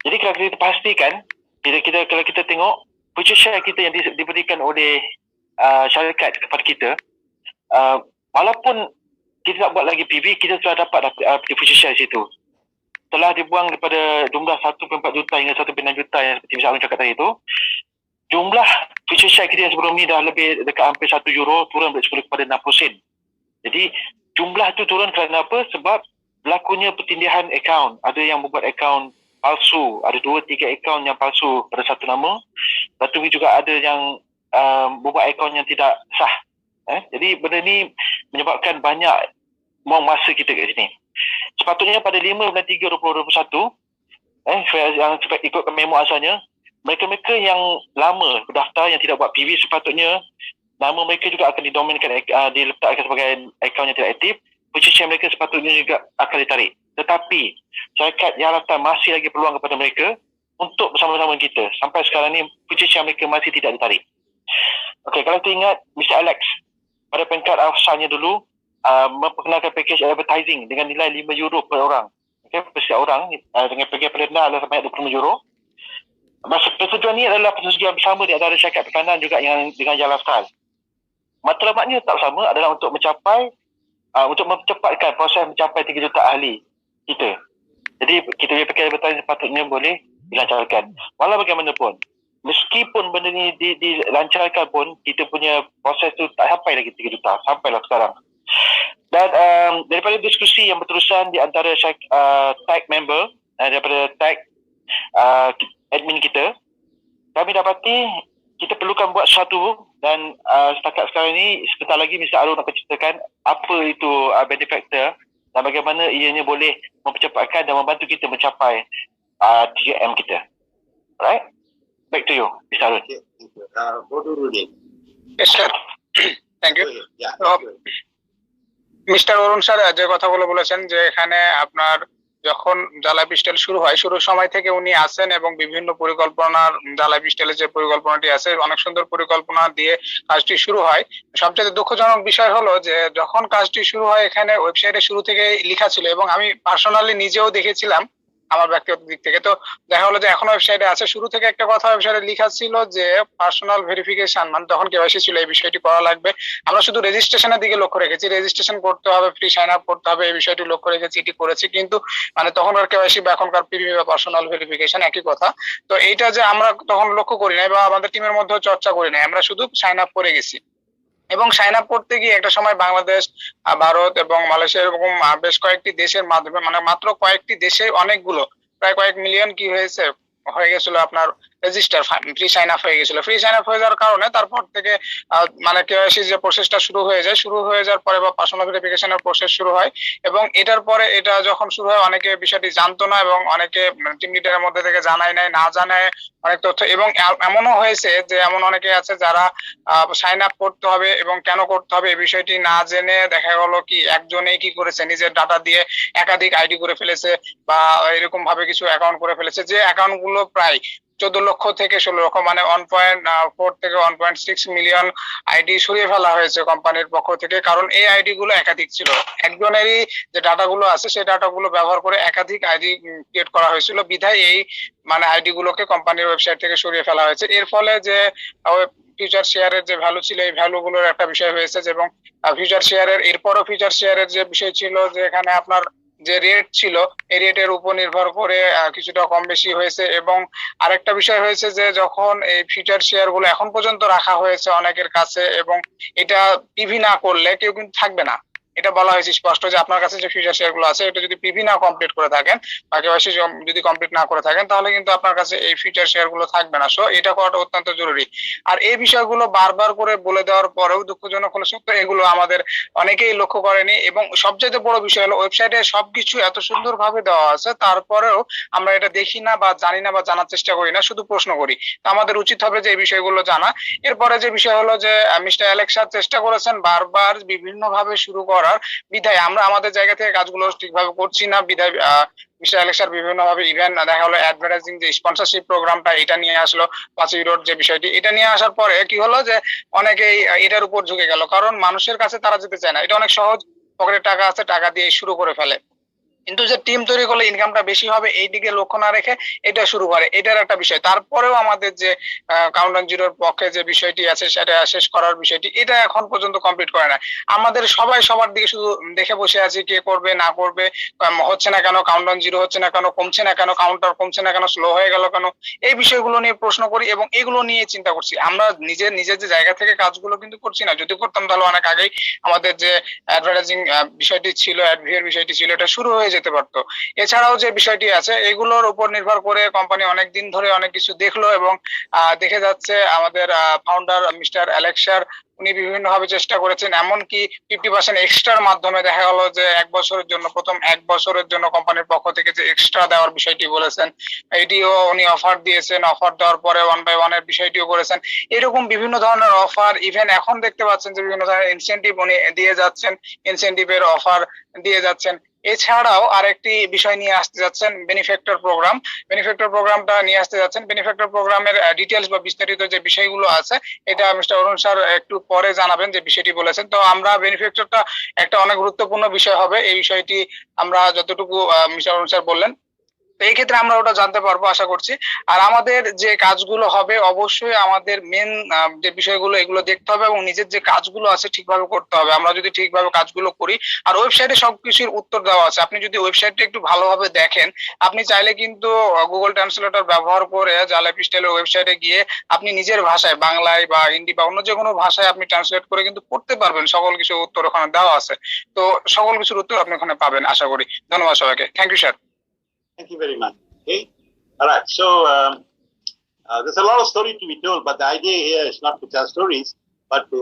Jadi kalau kita pastikan, kalau kita tengok future share kita yang diberikan oleh syarikat kepada kita, walaupun kita tak buat lagi PV, kita telah dapat future share situ. Telah dibuang daripada jumlah 1.4 juta hingga 1.6 juta yang seperti Mr. Arun cakap tadi tu, jumlah future share kita yang sebelum ni dah lebih dekat hampir 1 euro, turun dari 10 kepada 60 sen. Jadi jumlah tu turun kerana apa? Sebab berlakunya pertindihan akaun. Ada yang membuat akaun palsu, ada 2-3 akaun yang palsu pada satu nama. Lepas tu juga ada yang membuat akaun yang tidak sah. Jadi benda ni menyebabkan banyak buang masa kita kat sini. Sepatutnya pada 5 bulan 3 2021, yang ikut memo asalnya, mereka-mereka yang lama berdaftar yang tidak buat PV, sepatutnya nama mereka juga akan didominkan, diletakkan sebagai akaun yang tidak aktif. Future share mereka sepatutnya juga akan ditarik. Tetapi syarikat LAKHAN masih lagi peluang kepada mereka untuk bersama-sama kita. Sampai sekarang ni future share mereka masih tidak ditarik. Okey, kalau kita ingat Mr. Alex pada peringkat asalnya dulu memperkenalkan package advertising dengan nilai 5 euro per orang. Okey, per setiap orang dengan package perdana adalah sampai 25 euro. Persetujuan ini adalah persetujuan bersama di antara syarikat perkanan juga yang dengan LAKHAN. Matlamatnya tak sama, adalah untuk mencapai untuk mempercepatkan proses mencapai 3 juta ahli kita. Jadi kita punya package advertising sepatutnya boleh dilancarkan. Walau bagaimanapun, meskipun benda ni dilancarkan pun, kita punya proses tu tak sampai lagi 3 juta, sampailah sekarang. Dan daripada diskusi yang berterusan di antara tag member, daripada tag admin kita, kami dapati kita perlukan buat sesuatu, dan setakat sekarang ni sebentar lagi Mr. Arun akan ceritakan apa itu benefactor dan bagaimana ianya boleh mempercepatkan dan membantu kita mencapai 3M kita. Alright? Back to you, Mr. Arun. Yes, sir. Thank you. Yeah, mister Arun sir যে কথাগুলো বলেছেন যে এখানে আপনার যখন জ্বালা pistol শুরু হয়, শুরুর সময় থেকে উনি আছেন এবং বিভিন্ন পরিকল্পনার জ্বালা পিস্টলের যে পরিকল্পনাটি আছে অনেক সুন্দর পরিকল্পনা দিয়ে কাজটি শুরু হয়। সবচেয়ে দুঃখজনক বিষয় হলো যে যখন কাজটি শুরু হয় এখানে ওয়েবসাইটে শুরু থেকে লেখা ছিল এবং আমি পার্সোনালি নিজেও দেখেছিলাম আমার ব্যক্তিগত দিক থেকে, তো দেখা হলো যে এখন ওয়েবসাইটে আছে, শুরু থেকে একটা কথা ওয়েবসাইটে লেখা ছিল যে পার্সোনাল ভেরিফিকেশন, মানে তখন কেওয়াইসি ছিল, এই বিষয়টি করা লাগবে। আমরা শুধু রেজিস্ট্রেশনের দিকে লক্ষ্য রেখেছি, রেজিস্ট্রেশন করতে হবে, ফ্রি সাইন আপ করতে হবে, এই বিষয়টি লক্ষ্য রেখেছি, এটি করেছি, কিন্তু মানে তখনকার কেওয়াইসি বা এখনকার পিভি বা পার্সোনাল ভেরিফিকেশন একই কথা। তো এইটা যে আমরা তখন লক্ষ্য করি নাই বা আমাদের টিমের মধ্যেও চর্চা করি নাই, আমরা শুধু সাইন আপ করে গেছি। এবং সাইন আপ করতে গিয়ে একটা সময় বাংলাদেশ, ভারত এবং মালয়েশিয়া এরকম বেশ কয়েকটি দেশের মাধ্যমে, মানে মাত্র কয়েকটি দেশে অনেকগুলো প্রায় কয়েক মিলিয়ন কি হয়ে গেছিল আপনার রেজিস্টার, ফ্রি সাইন আপ হয়ে গেছিল। ফ্রি সাইন আপ হয়ে যাওয়ার কারণে তারপর থেকে মানে কেওয়াইসি যে প্রসেসটা শুরু হয়ে যায়, শুরু হয়ে যাওয়ার পরে বা পার্সোনাল ভেরিফিকেশনের প্রসেস শুরু হয়, এবং এটার পরে এটা যখন শুরু হয় অনেকে বিষয়টি জানতো না এবং অনেকে টিম লিডারের মধ্যে থেকে জানায় নাই, না জানায় অনেক তথ্য, এবং এমনও হয়েছে যে এমন অনেকে আছে যারা সাইন আপ করতে হবে এবং কেন করতে হবে এই বিষয়টি না জেনে দেখা গেল কি একজনেই কি করেছে, নিজের ডাটা দিয়ে একাধিক আইডি করে ফেলেছে বা এরকম ভাবে কিছু অ্যাকাউন্ট করে ফেলেছে, যে অ্যাকাউন্ট গুলো প্রায় 14 লক্ষ থেকে 16 লক্ষ, মানে 1.4 থেকে 1.6 মিলিয়ন আইডি সরিয়ে ফেলা হয়েছে কোম্পানির পক্ষ থেকে, কারণ এই আইডি গুলো একাধিক ছিল। একজনেরই যে ডাটা গুলো আছে সেই ডাটা গুলো ব্যবহার করে একাধিক আইডি ক্রিয়েট করা হয়েছিল, বিধায় এই মানে আইডি গুলোকে কোম্পানির ওয়েবসাইট থেকে সরিয়ে ফেলা হয়েছে। এর ফলে যে ফিউচার শেয়ারের যে ভ্যালু ছিল এই ভ্যালু গুলোর একটা বিষয় হয়েছে, এবং ফিউচার শেয়ারের এরপরও ফিউচার শেয়ারের যে বিষয় ছিল যে এখানে আপনার যে রেট ছিল এই রেটের উপর নির্ভর করে কিছুটা কম বেশি হয়েছে। এবং আরেকটা বিষয় হয়েছে যে যখন এই ফিউচার শেয়ার গুলো এখন পর্যন্ত রাখা হয়েছে অনেকের কাছে, এবং এটা পিভি না করলে কেউ কিন্তু থাকবে না, এটা বলা হয়েছে স্পষ্ট যে আপনার কাছে যে ফিউচার শেয়ার গুলো আছে এটা যদি পিভি না কমপ্লিট করে থাকেন বা কেওয়াইসি যদি কমপ্লিট না করে থাকেন তাহলে কিন্তু আপনার কাছে এই ফিউচার শেয়ার গুলো থাকবে না। সো এটা করাটা অত্যন্ত জরুরি। আর এই বিষয়গুলো বারবার করে বলে দেওয়ার পরেও দুঃখজনক হলো সত্য এগুলো আমাদের অনেকেই লক্ষ্য করেনি, এবং সবচেয়ে বড় বিষয় হলো ওয়েবসাইটে সবকিছু এত সুন্দর ভাবে দেওয়া আছে তারপরেও আমরা এটা দেখি না বা জানি না বা জানার চেষ্টা করি না, শুধু প্রশ্ন করি। তো আমাদের উচিত হবে যে এই বিষয়গুলো জানা। এরপরে যে বিষয় হলো যে মিস্টার অ্যালেক্সা চেষ্টা করেছেন বারবার বিভিন্ন ভাবে শুরু করার, বিধায় আমরা আমাদের জায়গা থেকে কাজগুলো ঠিকভাবে করছি না, বিধায় মিস্টার অ্যালেক্সার বিভিন্ন ভাবে ইভেন্ট দেখা হলো অ্যাডভার্টাইজিং যে স্পন্সরশিপ প্রোগ্রামটা এটা নিয়ে আসলো 5 ইউরোর যে বিষয়টি, এটা নিয়ে আসার পরে কি হলো যে অনেকেই এটার উপর ঝুঁকে গেল, কারণ মানুষের কাছে তারা যেতে চায় না, এটা অনেক সহজ, পকেটে টাকা আছে টাকা দিয়ে শুরু করে ফেলে, কিন্তু যে টিম তৈরি করলে ইনকামটা বেশি হবে এই দিকে লক্ষ্য না রেখে এটা শুরু করে, এটার একটা বিষয়। তারপরেও আমাদের যে কাউন্টডাউন জিরোর পক্ষে যে বিষয়টি আছে সেটা শেষ করার বিষয়টি এটা এখন পর্যন্ত কমপ্লিট করে না। আমাদের সবাই সবার দিকে শুধু দেখে বসে আছি কে করবে না করবে, হচ্ছে না কেন, কাউন্টডাউন জিরো হচ্ছে না কেন, কমছে না কেন, কাউন্টার কমছে না কেন, স্লো হয়ে গেল কেন, এই বিষয়গুলো নিয়ে প্রশ্ন করি এবং এগুলো নিয়ে চিন্তা করছি। আমরা নিজের যে জায়গা থেকে কাজগুলো কিন্তু করছি না, যদি করতাম তাহলে অনেক আগেই আমাদের যে অ্যাডভার্টাইজিং বিষয়টি ছিল, অ্যাডভিয়ার বিষয়টি ছিল, এটা শুরু হয়ে যেতে পারতো। এছাড়াও যে বিষয়টি আছে এগুলোর উপর নির্ভর করে কোম্পানি অনেক দিন ধরে অনেক কিছু দেখলো এবং দেখে যাচ্ছে আমাদের ফাউন্ডার মিস্টার অ্যালেক্সার উনি বিভিন্ন ভাবে চেষ্টা করেছেন, এমনকি 50% এক্সট্রার মাধ্যমে দেখা গেল যে 1 বছরের জন্য, প্রথম 1 বছরের জন্য কোম্পানির পক্ষ থেকে যে এক্সট্রা দেওয়ার বিষয়টি বলেছেন, এটিও উনি অফার দিয়েছেন। অফার দেওয়ার পরে 1 বাই 1 এর বিষয়টিও করেছেন। এরকম বিভিন্ন ধরনের অফার, ইভেন এখন দেখতে পাচ্ছেন যে বিভিন্ন ধরনের ইনসেনটিভ উনি দিয়ে যাচ্ছেন, ইনসেনটিভের অফার দিয়ে যাচ্ছেন। এছাড়াও আরেকটি বিষয় নিয়ে আসতে যাচ্ছেন বেনিফ্যাক্টর প্রোগ্রাম, বেনিফ্যাক্টর প্রোগ্রামটা নিয়ে আসতে যাচ্ছেন। বেনিফ্যাক্টর প্রোগ্রামের ডিটেইলস বা বিস্তারিত যে বিষয়গুলো আছে এটা মিস্টার অরুণ স্যার একটু পরে জানাবেন যে বিষয়টি বলেছেন। তো আমরা বেনিফ্যাক্টরটা একটা অনেক গুরুত্বপূর্ণ বিষয় হবে, এই বিষয়টি আমরা যতটুকু মিস্টার অরুণ স্যার বললেন তো এই ক্ষেত্রে আমরা ওটা জানতে পারবো আশা করছি। আর আমাদের যে কাজগুলো হবে অবশ্যই আমাদের মেন যে বিষয়গুলো এগুলো দেখতে হবে এবং নিজের যে কাজগুলো আছে ঠিকভাবে করতে হবে। আমরা যদি ঠিকভাবে কাজগুলো করি, আর ওয়েবসাইটে সবকিছুর উত্তর দেওয়া আছে, আপনি যদি ওয়েবসাইটটা একটু ভালোভাবে দেখেন, আপনি চাইলে কিন্তু গুগল ট্রান্সলেটর ব্যবহার করে জালাইফ স্টাইলের ওয়েবসাইটে গিয়ে আপনি নিজের ভাষায় বাংলায় বা হিন্দি বা অন্য যে কোনো ভাষায় আপনি ট্রান্সলেট করে কিন্তু পড়তে পারবেন। সকল কিছু উত্তর ওখানে দেওয়া আছে, তো সকল কিছুর উত্তর আপনি ওখানে পাবেন আশা করি। ধন্যবাদ সবাইকে। Thank you sir. Thank you very much. Okay. All right. So there's a lot of story to be told, but the idea here is not to tell stories, but to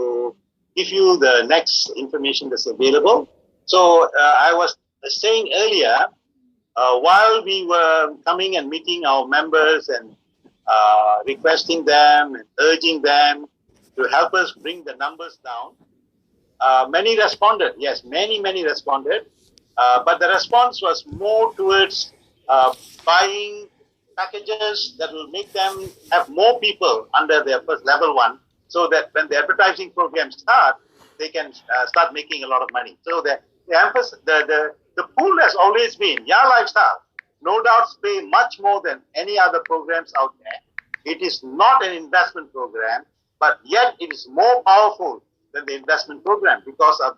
give you the next information that's available. So I was saying earlier, while we were coming and meeting our members and requesting them and urging them to help us bring the numbers down, many responded. Yes, many responded. But the response was more towards buying packages that will make them have more people under their first level one, so that when the advertising programs start, they can start making a lot of money. So the emphasis, the pool has always been, yeah, lifestyle, no doubt pay much more than any other programs out there. It is not an investment program, but yet it is more powerful than the investment program because of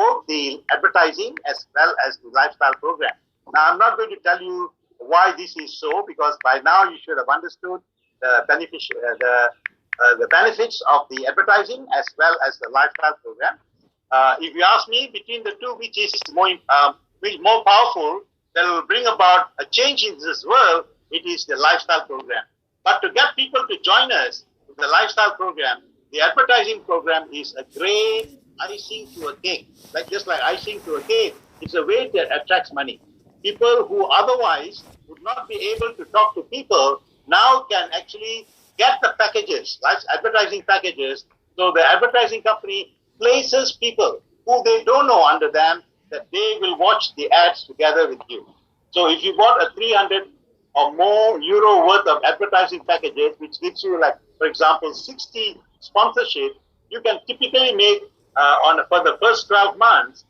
both the advertising as well as the lifestyle program. Now, I'm not going to tell you why this is so, because by now you should have understood the benefits of the advertising as well as the lifestyle program. If you ask me, between the two, which is more powerful, that will bring about a change in this world, it is the lifestyle program. But to get people to join us with the lifestyle program, the advertising program is a great icing to a cake. Just like icing to a cake, it's a way that attracts money. People who otherwise would not be able to talk to people now can actually get the packages, like advertising packages. So the advertising company places people who they don't know under them, that they will watch the ads together with you. So if you bought a 300 or more euro worth of advertising packages, which gives you, like, for example, 60 sponsorship, you can typically make for the first 12 months,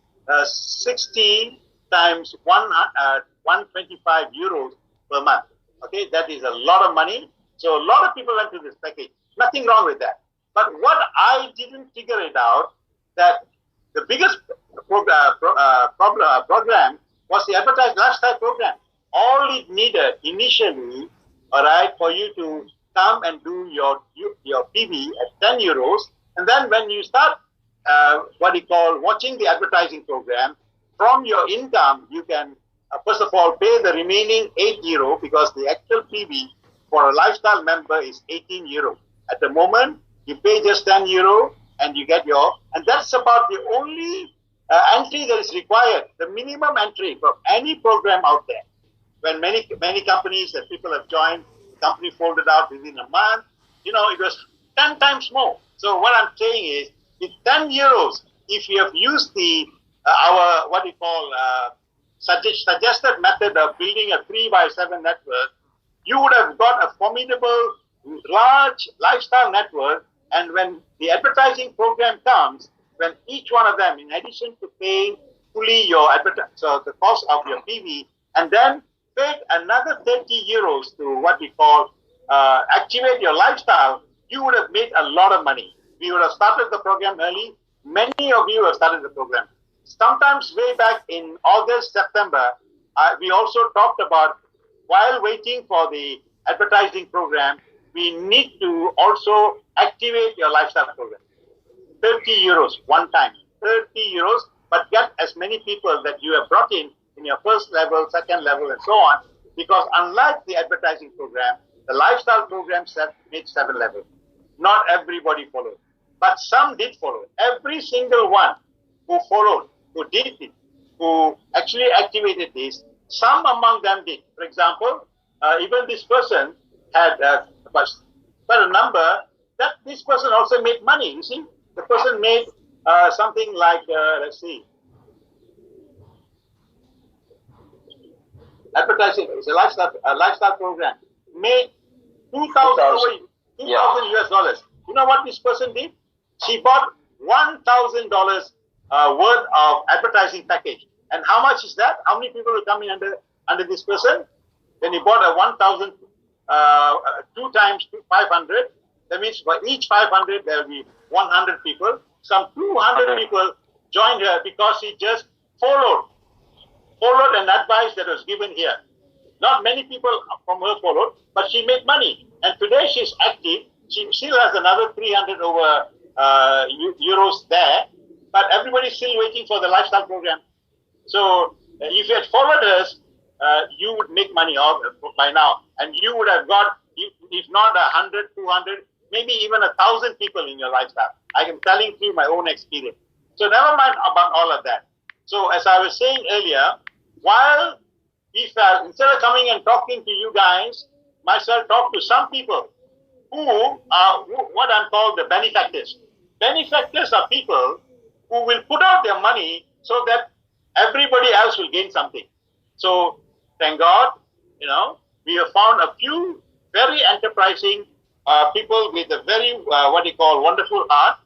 60 times 125 euros per month. Okay, that is a lot of money. So a lot of people went to this package. Nothing wrong with that. But what I didn't figure it out, that the biggest program was the advertised lifestyle program. All it needed initially, all right, for you to come and do your PV at 10 euros, and then when you start watching the advertising program, from your income, you can first of all pay the remaining 8 euro, because the actual PV for a lifestyle member is 18 euro. At the moment, you pay just 10 euro and you get and that's about the only entry that is required, the minimum entry for any program out there. When many companies that people have joined, the company folded out within a month, it was 10 times more. So what I'm saying is, with 10 euros, if you have used our suggested method of building a 3x7 network, you would have got a formidable, large lifestyle network. And when the advertising program comes, when each one of them, in addition to paying fully your so the cost of your PV, and then pay another 30 euros to activate your lifestyle, you would have made a lot of money. We would have started the program early. Many of you have started the program. Sometimes way back in August, September, we also talked about, while waiting for the advertising program, we need to also activate your lifestyle program. 30 euros one time, 30 euros, but get as many people that you have brought in your first level, second level, and so on. Because unlike the advertising program, the lifestyle program made 7 levels. Not everybody followed, but some did follow. Every single one who followed, who did it, who actually activated this, some among them did. For example, even this person had but a number that this person also made money. You see, the person made something like, let's see, advertising, it's a lifestyle program, made 2,000 US dollars. You know what this person did? She bought $1,000 worth of advertising package. And how much is that? How many people will come in under this person? Then he bought a 1,000, 2 times 500. That means for each 500, there will be 100 people. Some 200 people joined her because she just followed an advice that was given here. Not many people from her followed, but she made money. And today she's active. She still has another 300 over euros there, but everybody's still waiting for the lifestyle program. So if you had followed us, you would make money by now, and you would have got, if not 100, 200, maybe even 1,000 people in your lifestyle. I am telling you my own experience. So never mind about all of that. So as I was saying earlier, while we felt, instead of coming and talking to you guys, myself talk to some people who are what I'm called the benefactors. Benefactors are people who will put out their money so that everybody else will gain something. So thank God, we have found a few very enterprising people with a very, wonderful heart,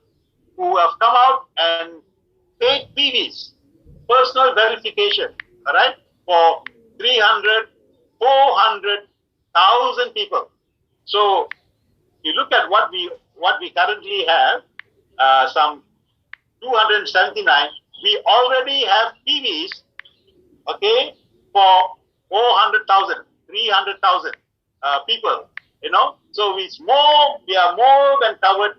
who have come out and paid PVs, personal verification, all right, for 300, 400,000 people. So you look at what we currently have, some 279. We already have PVs, okay, for 400,000, 300,000 people. So we are more than covered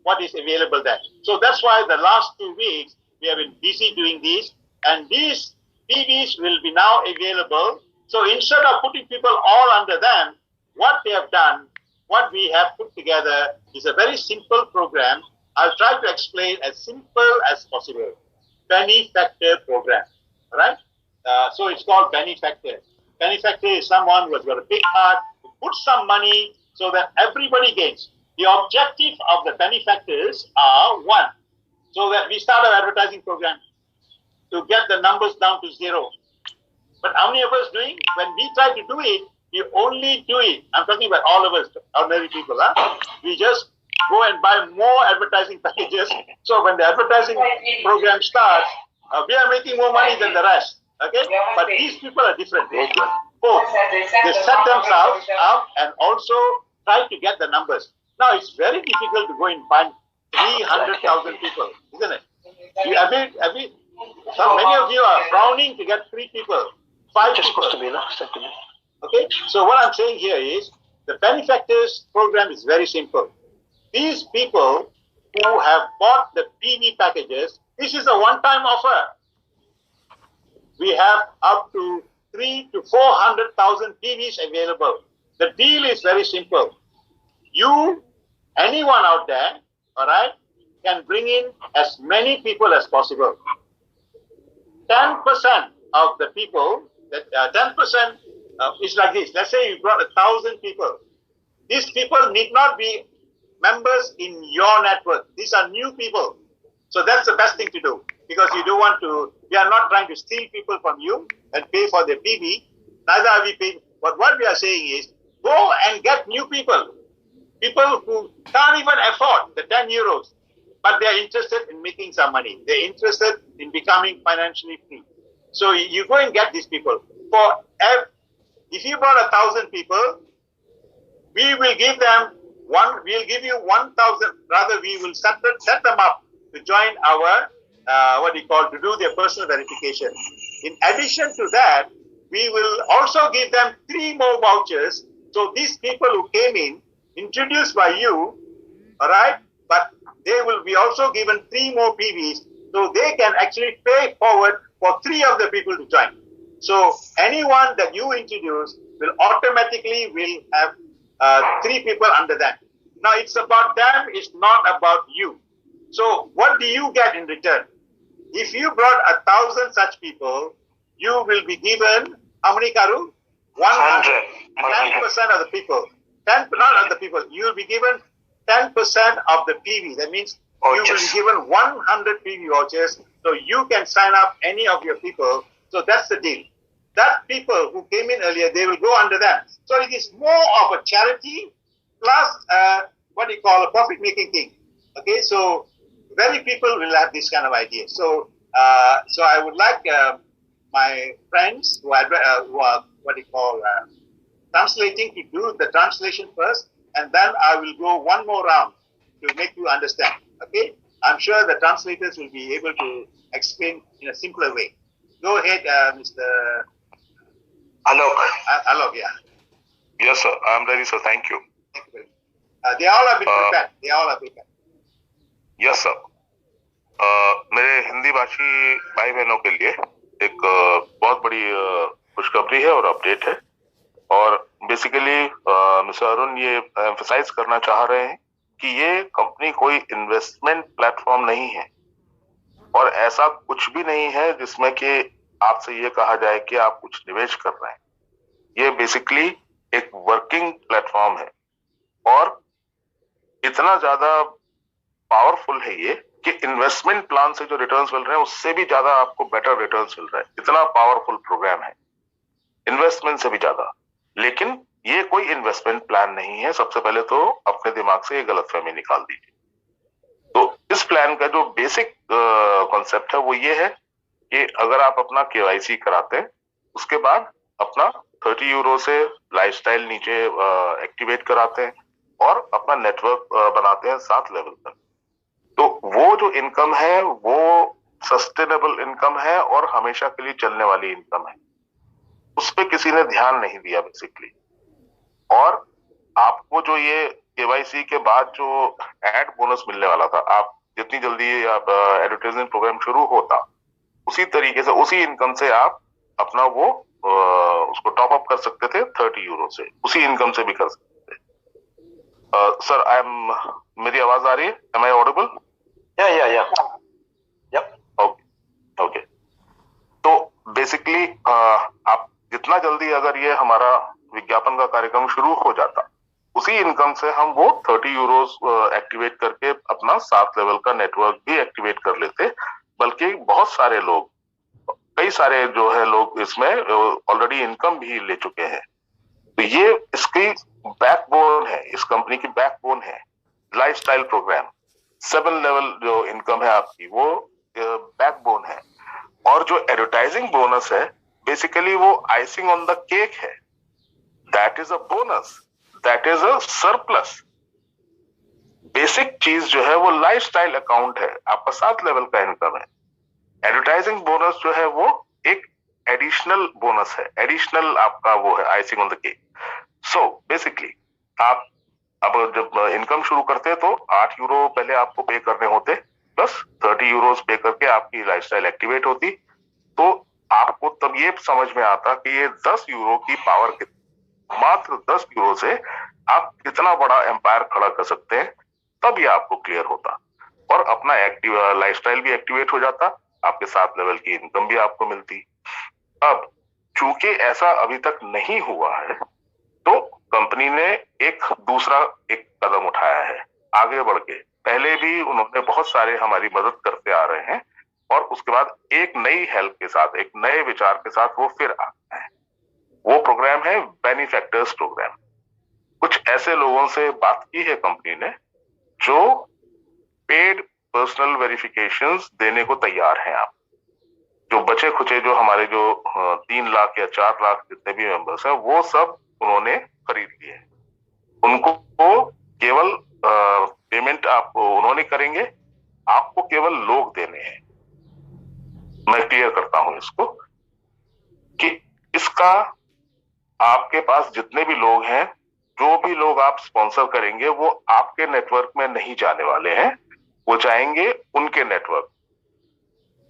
what is available there. So that's why the last 2 weeks we have been busy doing this, and these PVs will be now available. So instead of putting people all under them, what they have done, what we have put together is a very simple program. I'll try to explain as simple as possible. Benefactor program, right? So it's called benefactor. Benefactor is someone who has got a big heart, who puts some money so that everybody gains. The objective of the benefactors are, one, so that we start our advertising program to get the numbers down to 0. But how many of us doing? When we try to do it, we only do it. I'm talking about all of us, ordinary people. We just go and buy more advertising packages. So when the advertising program starts, we are making more money than the rest. Okay, but these people are different. Both they set themselves up and also try to get the numbers. Now it's very difficult to go and find 300,000 people, isn't it? Many of you are frowning to get 3 people, 5 people. Okay, so what I'm saying here is the benefactors program is very simple. These people who have bought the PV packages, this is a one-time offer. We have up to 300,000 to 400,000 PVs available. The deal is very simple. You, anyone out there, all right, can bring in as many people as possible. 10% of the people, 10% is like this. Let's say you brought 1,000 people. These people need not be members in your network. These are new people. So that's the best thing to do, because you don't want to, we are not trying to steal people from you and pay for their PV. Neither are we paying. But what we are saying is, go and get new people. People who can't even afford the 10 euros, but they are interested in making some money. They're interested in becoming financially free. So you go and get these people. If you brought 1,000 people, we will give them we'll give you 1,000, rather we will set them up to join our, to do their personal verification. In addition to that, we will also give them 3 more vouchers. So these people who came in, introduced by you, all right, but they will be also given 3 more PVs, so they can actually pay forward for 3 of the people to join. So anyone that you introduce will automatically have 3 people under them. Now it's about them, it's not about you. So what do you get in return? If you brought 1,000 such people, you will be given, how many, Karu? 100. 10% of the people. 10% of the people. You will be given 10% of the PV. That means you will be given 100 PV vouchers. So you can sign up any of your people. So that's the deal. That people who came in earlier, they will go under them. So it is more of a charity plus a profit-making thing. Okay, so very people will have this kind of idea. So I would like my friends who are translating to do the translation first, and then I will go one more round to make you understand. Okay? I'm sure the translators will be able to explain in a simpler way. Go ahead, Mr. Alok. Alok, yeah. Yes, sir. I'm ready, sir. Thank you. Thank you very much. They all have been prepared. They all are prepared. Yes sir, मेरे हिंदी भाषी भाई बहनों के लिए एक बहुत बड़ी खुशखबरी है और अपडेट है। और बेसिकली मिस्टर अरुण ये एम्फसाइज करना चाह रहे हैं कि ये कंपनी कोई इन्वेस्टमेंट प्लेटफॉर्म नहीं है और ऐसा कुछ भी नहीं है जिसमें कि आपसे ये कहा जाए कि आप कुछ निवेश कर रहे हैं। ये बेसिकली एक वर्किंग प्लेटफॉर्म है और इतना ज्यादा पावरफुल है ये कि इन्वेस्टमेंट प्लान से जो रिटर्न्स मिल रहे हैं उससे भी ज्यादा आपको बेटर रिटर्न्स मिल रहा है। इतना पावरफुल प्रोग्राम है, इन्वेस्टमेंट से भी ज्यादा। लेकिन ये कोई इन्वेस्टमेंट प्लान नहीं है। सबसे पहले तो अपने दिमाग से ये गलतफहमी निकाल दीजिए। तो इस प्लान का जो बेसिक कॉन्सेप्ट है वो ये है कि अगर आप अपना KYC कराते हैं, उसके बाद अपना 30 यूरो से लाइफस्टाइल नीचे एक्टिवेट कराते हैं और अपना नेटवर्क बनाते हैं 7 लेवल तक, तो वो जो इनकम है वो सस्टेनेबल इनकम है और हमेशा के लिए चलने वाली इनकम है। उस पर किसी ने ध्यान नहीं दिया बेसिकली। और आपको जो ये KYC के बाद जो एड बोनस मिलने वाला था, आप जितनी जल्दी आप एडवर्टाइजमेंट प्रोग्राम शुरू होता उसी तरीके से उसी इनकम से आप अपना वो उसको टॉप अप कर सकते थे 30 यूरो से, उसी इनकम से भी कर सकते थे। सर मेरी आवाज आ रही है? Am I audible? या ओके। तो बेसिकली आप जितना जल्दी अगर ये हमारा विज्ञापन का कार्यक्रम शुरू हो जाता, उसी इनकम से हम वो 30 यूरोस एक्टिवेट करके अपना 7 लेवल का नेटवर्क भी एक्टिवेट कर लेते। बल्कि बहुत सारे लोग, कई सारे जो है लोग इसमें ऑलरेडी इनकम भी ले चुके हैं। तो ये इसकी बैकबोन है, इस कंपनी की बैकबोन है लाइफस्टाइल प्रोग्राम। 7 लेवल जो इनकम है आपकी वो बैकबोन है। और जो एडवर्टाइजिंग बोनस है बेसिकली वो आइसिंग ऑन द केक है। That is a bonus, that is a surplus. Basic चीज जो है वो लाइफस्टाइल अकाउंट है, आपका 7 लेवल का इनकम है। एडवर्टाइजिंग बोनस जो है वो एक एडिशनल बोनस है, एडिशनल आपका वो है icing on the cake. So basically आप अब जब इनकम शुरू करते हैं तो 8 यूरो पहले आपको पे करने होते, प्लस 30 यूरोस पे करके आपकी लाइफस्टाइल एक्टिवेट होती। तो आपको तब ये समझ में आता कि ये 10 यूरो की पावर कितनी, मात्र 10 यूरो से आप कितना बड़ा एम्पायर खड़ा कर सकते हैं, तब ये आपको क्लियर होता और अपना एक्टिव लाइफस्टाइल भी एक्टिवेट हो जाता, आपके 7 लेवल की इनकम भी आपको मिलती। अब चूंकि ऐसा अभी तक नहीं हुआ है तो कंपनी ने एक कदम उठाया है आगे बढ़ के। पहले भी उन्होंने बहुत सारे हमारी मदद करते आ रहे हैं और उसके बाद एक नई हेल्प के साथ, एक नए विचार के साथ वो फिर आते हैं। वो प्रोग्राम है बेनिफैक्टर्स प्रोग्राम। कुछ ऐसे लोगों से बात की है कंपनी ने जो पेड पर्सनल वेरिफिकेशंस देने को तैयार हैं। आप जो बचे खुचे जो हमारे जो 3 लाख या 4 लाख जितने भी मेंबर्स हैं वो सब उन्होंने खरीद लिए। उनको केवल पेमेंट आपको उन्होंने करेंगे, आपको केवल लोग देने हैं। मैं क्लियर करता हूं इसको कि इसका आपके पास जितने भी लोग हैं, जो भी लोग आप स्पॉन्सर करेंगे वो आपके नेटवर्क में नहीं जाने वाले हैं, वो जाएंगे उनके नेटवर्क।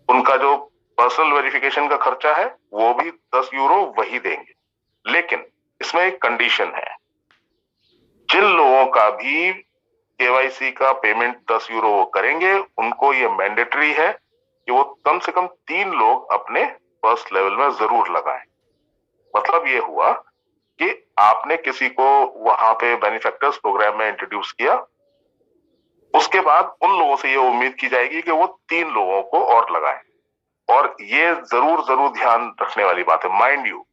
उनका जो पर्सनल वेरिफिकेशन का खर्चा है वो भी 10 यूरो वही देंगे। लेकिन इसमें एक कंडीशन है, जिन लोगों का भी KYC का पेमेंट 10 यूरो वो करेंगे उनको ये मैंडेटरी है कि वो कम से कम 3 लोग अपने फर्स्ट लेवल में जरूर लगाएं। मतलब ये हुआ कि आपने किसी को वहां पे बेनिफैक्टर्स प्रोग्राम में इंट्रोड्यूस किया, उसके बाद उन लोगों से ये उम्मीद की जाएगी कि वो 3 लोगों को और लगाएं। और ये जरूर ध्यान रखने वाली बात है, माइंड यू,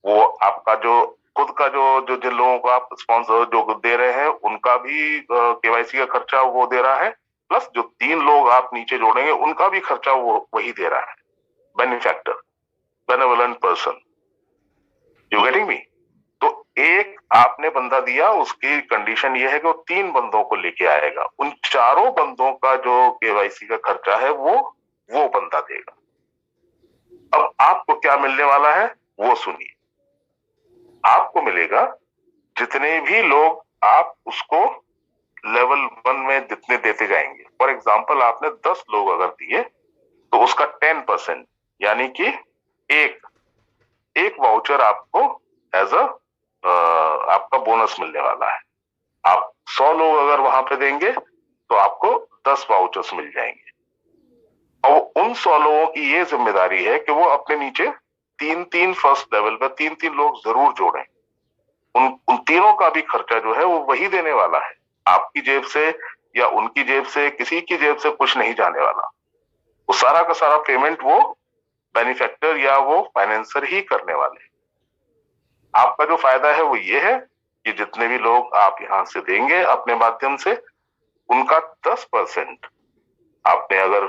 वो आपका जो खुद का जो जिन लोगों को आप स्पॉन्सर जो दे रहे हैं उनका भी KYC का खर्चा वो दे रहा है, प्लस जो 3 लोग आप नीचे जोड़ेंगे उनका भी खर्चा वो वही दे रहा है। Benefactor, benevolent person, you getting me? तो आपने बंदा दिया, उसकी कंडीशन ये है कि वो 3 बंदों को लेके आएगा, उन चारों बंदों का जो केवाईसी का खर्चा है वो बंदा देगा। अब आपको क्या मिलने वाला है वो सुनिए। आपको मिलेगा जितने भी लोग आप उसको लेवल 1 में जितने देते जाएंगे। फॉर एग्जाम्पल आपने 10 लोग अगर दिए तो उसका 10% यानी कि एक वाउचर आपको एज अ आपका बोनस मिलने वाला है। आप 100 लोग अगर वहां पे देंगे तो आपको 10 वाउचर्स मिल जाएंगे। और उन 100 लोगों की ये जिम्मेदारी है कि वो अपने नीचे 3-3 फर्स्ट लेवल पे 3-3 लोग जरूर जोड़ें। उन तीनों का भी खर्चा जो है वो वही देने वाला है। आपकी जेब से या उनकी जेब से, किसी की जेब से कुछ नहीं जाने वाला। वो सारा का सारा पेमेंट वो बेनिफैक्टर या वो फाइनेंसर ही करने वाले। आपका जो फायदा है वो ये है कि जितने भी लोग आप यहां से देंगे अपने माध्यम से, उनका 10% आपने अगर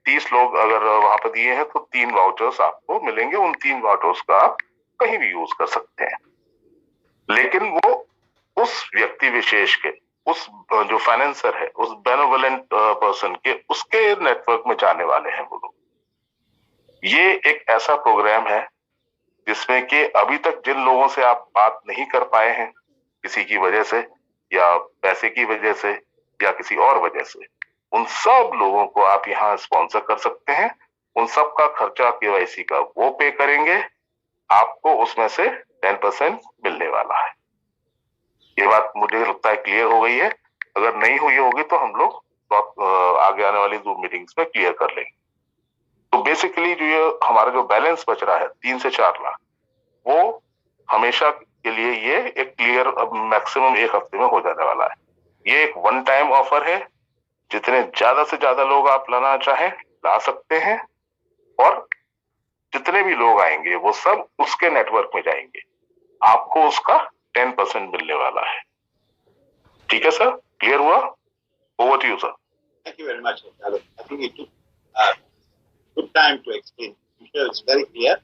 30 लोग अगर वहां पर दिए हैं तो 3 वाउचर्स आपको मिलेंगे। उन 3 वाउचर्स का आप कहीं भी यूज कर सकते हैं, लेकिन वो उस व्यक्ति विशेष के, उस जो फाइनेंसर है, उस बेनेवोलेंट पर्सन के, उसके नेटवर्क में जाने वाले हैं वो लोग। ये एक ऐसा प्रोग्राम है जिसमें कि अभी तक जिन लोगों से आप बात नहीं कर पाए हैं किसी की वजह से या पैसे की वजह से या किसी और वजह से, उन सब लोगों को आप यहाँ स्पॉन्सर कर सकते हैं। उन सब का खर्चा केवाईसी का वो पे करेंगे, आपको उसमें से 10% मिलने वाला है। ये बात मुझे लगता है क्लियर हो गई है। अगर नहीं हुई होगी तो हम लोग आगे आने वाली जूम मीटिंग्स में क्लियर कर लेंगे। तो बेसिकली जो ये हमारा जो बैलेंस बच रहा है 3 से 4 लाख, वो हमेशा के लिए ये एक क्लियर मैक्सिमम 1 हफ्ते में हो जाने वाला है। ये एक वन टाइम ऑफर है। जितने ज्यादा से ज्यादा लोग आप लाना चाहें ला सकते हैं, और जितने भी लोग आएंगे वो सब उसके नेटवर्क में जाएंगे। आपको उसका 10% मिलने वाला है। ठीक है सर, क्लियर हुआ? Over to you sir. Thank you very much, Arun. I think it took good time to explain. I'm sure it's very clear.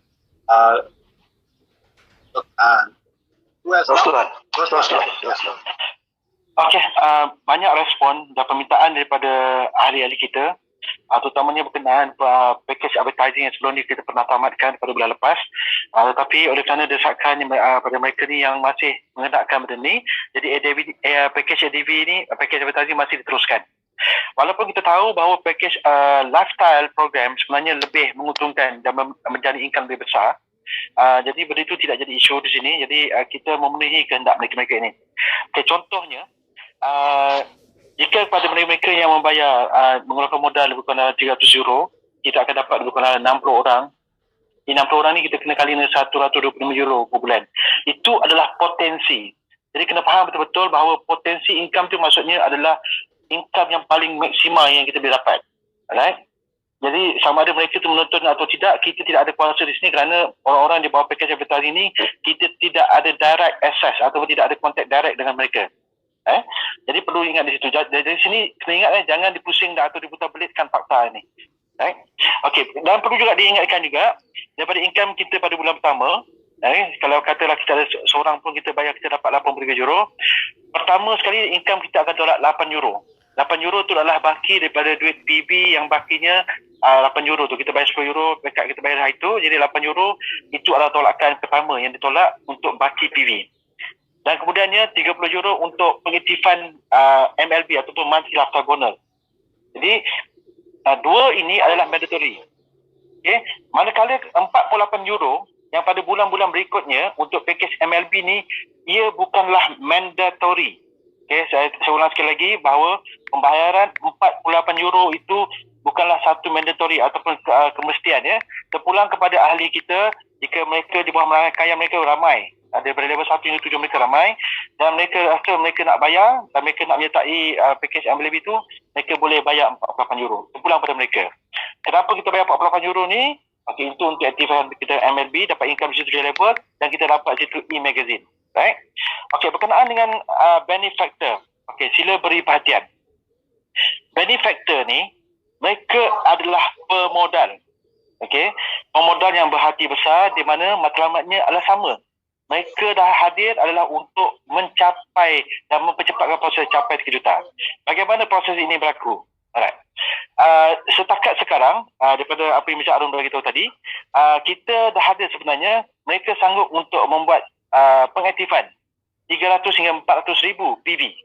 Who has Okey, banyak respon dan permintaan daripada ahli-ahli kita, terutamanya berkenaan package advertising yang sebelum ni kita pernah tamatkan pada bulan lepas. Tetapi oleh kerana desakan pada mereka ni yang masih mengendakkan benda ni, jadi package ADV ni, package advertising masih diteruskan. Walaupun kita tahu bahawa package lifestyle program sebenarnya lebih menguntungkan dan menjadi income lebih besar, jadi benda itu tidak jadi isu di sini. Jadi kita memenuhi kehendak mereka-mereka ini. Okay, contohnya, jika kepada mereka yang membayar mengeluarkan modal lebih kurang 300 euro, kita akan dapat lebih kurang 60 orang. Di 60 orang ni kita kena kali dengan 125 euro per bulan. Itu adalah potensi. Jadi kena faham betul-betul bahawa potensi income tu maksudnya adalah income yang paling maksimal yang kita boleh dapat. Alright? Jadi sama ada mereka tu menonton atau tidak, kita tidak ada kuasa di sini kerana orang-orang di bawah package advertising ni, kita tidak ada direct access ataupun tidak ada contact direct dengan mereka. Jadi perlu ingat di situ. Dari sini kena ingat jangan dipusing atau diputar belitkan fakta ini. Right? Okey, dan perlu juga diingatkan juga daripada income kita pada bulan pertama, kalau katalah kita ada seorang pun kita bayar, kita dapat 83 euro. Pertama sekali income kita akan tolak 8 euro. 8 euro tu adalah baki daripada duit PB yang bakinya 8 euro tu. Kita bayar 10 euro, dekat kita bayar hari itu, jadi 8 euro itu adalah tolakan pertama yang ditolak untuk baki PV. Dan kemudiannya 30 euro untuk pengiktifan MLB ataupun monthly lifestyle bonus. Jadi dua ini adalah mandatory. Okay? Manakala 48 euro yang pada bulan-bulan berikutnya untuk package MLB ni, ia bukanlah mandatory. Okay, saya ulang sekali lagi bahawa pembayaran 48 euro itu bukanlah satu mandatory ataupun kemestian ya. Terpulang kepada ahli kita, jika mereka di bawah rangkaian mereka ramai, daripada level 1 hingga 7 mereka ramai, dan mereka rasa mereka nak bayar dan mereka nak menyertai package MLB itu, mereka boleh bayar 48 euro. Terpulang pada mereka. Kenapa kita bayar 48 euro ni? Okay, itu untuk aktifkan kita MLB, dapat income di situ level, dan kita dapat situ e-magazine. Right? Okay, berkenaan dengan benefactor. Okay, sila beri perhatian. Benefactor ni, mereka adalah pemodal. Okay, pemodal yang berhati besar di mana matlamatnya adalah sama. mereka dah hadir adalah untuk mencapai dan mempercepatkan proses capai 3 juta. Bagaimana proses ini berlaku? Alright. Setakat sekarang, daripada apa yang Mr. Arun beritahu tadi, kita dah hadir sebenarnya, mereka sanggup untuk membuat pengaktifan 300 hingga 400 ribu PV.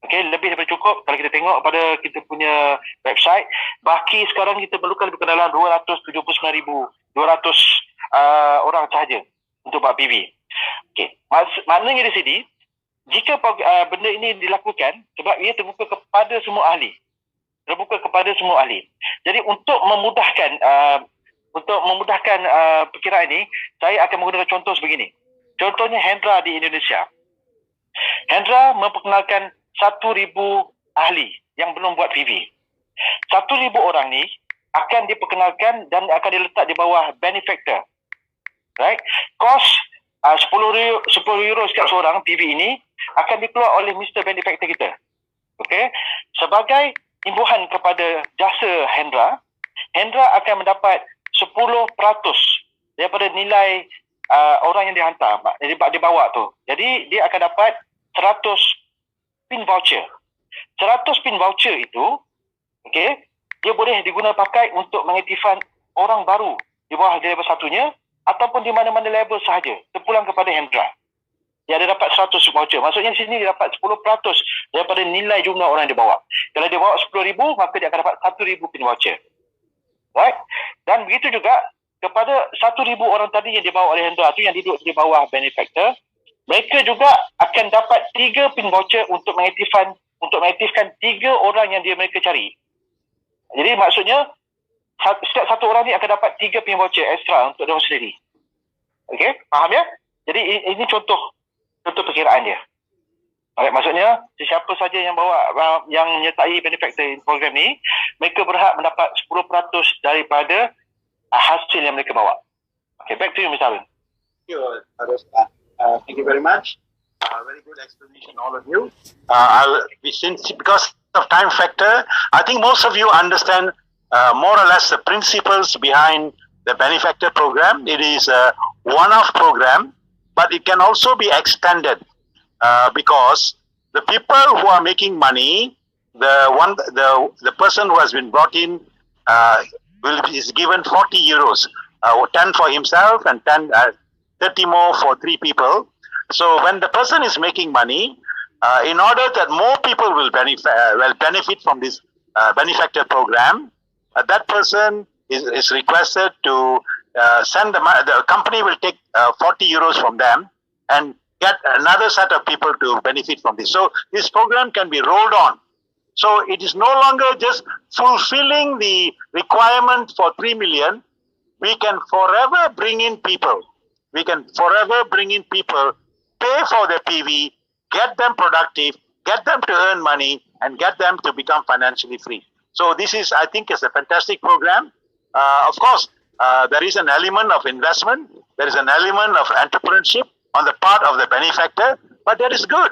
Okay, lebih daripada cukup kalau kita tengok pada kita punya website. Baki sekarang kita perlukan lebih kurang dalam 279,200 orang sahaja untuk buat PV. Okay. Maknanya di sini, jika benda ini dilakukan, sebab ia terbuka kepada semua ahli. Jadi untuk memudahkan perkiraan ini, saya akan menggunakan contoh sebegini. Contohnya Hendra di Indonesia. Hendra memperkenalkan 1,000 ahli yang belum buat PV. 1,000 orang ni akan diperkenalkan dan akan diletak di bawah benefactor. Right? Kos 10 euro setiap seorang PV ini akan dikeluar oleh Mr. Benefactor kita. Okay? Sebagai imbuhan kepada jasa Hendra, Hendra akan mendapat 10% daripada nilai orang yang dihantar, dibawa tu. Jadi dia akan dapat 100 pin voucher. 100 pin voucher itu, okay, dia boleh digunakan pakai untuk mengaktifkan orang baru di bawah level satunya ataupun di mana-mana level sahaja terpulang kepada Hendra. Dia ada dapat 100 voucher. Maksudnya di sini dia dapat 10% daripada nilai jumlah orang yang dia bawa. Kalau dia bawa 10,000, maka dia akan dapat 1,000 pin voucher. Right? Dan begitu juga kepada 1,000 orang tadi yang dibawa oleh Hendra tu yang duduk di bawah benefactor, mereka juga akan dapat 3 pin voucher untuk mengaktifkan 3 orang yang mereka cari. Jadi maksudnya setiap satu orang ni akan dapat 3 pin voucher extra untuk dia sendiri. Okey, faham ya? Jadi ini contoh perkiraan dia. Alright, maksudnya sesiapa saja yang yang menyertai benefactor program ni, mereka berhak mendapat 10% daripada hasil yang mereka bawa. Okay, back to you, Mr. Arun. Thank you, Arun. Thank you very much. Very good explanation, all of you. Because of time factor, I think most of you understand more or less the principles behind the benefactor program. It is a one-off program, but it can also be extended because the people who are making money, the person who has been brought in is given 40 euros, 10 for himself and 30 more for 3 people. So when the person is making money, in order that more people will benefit from this benefactor program, that person is requested to send the company will take 40 euros from them and get another set of people to benefit from this. So this program can be rolled on. So it is no longer just fulfilling the requirement for 3 million. We can forever bring in people. Pay for their PV, get them productive, get them to earn money, and get them to become financially free. So this is, I think, is a fantastic program. Of course, there is an element of investment. There is an element of entrepreneurship on the part of the benefactor, but that is good.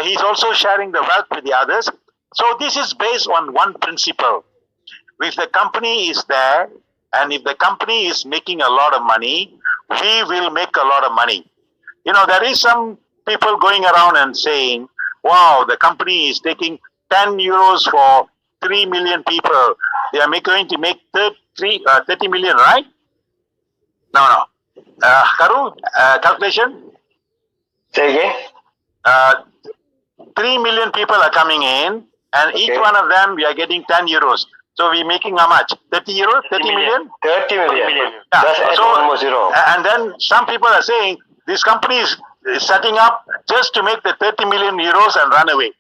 He's also sharing the wealth with the others. So this is based on one principle. If the company is there, and if the company is making a lot of money, we will make a lot of money. You know, there is some people going around and saying, wow, the company is taking 10 euros for 3 million people. They are going to make 30 million, right? No. Karu, calculation? Say again? 3 million people are coming in, and each one of them, we are getting 10 euros. So we're making how much? 30 euros? 30 million? 30 million. Yeah. That's almost zero. And then some people are saying, this company is setting up just to make the 30 million euros and run away.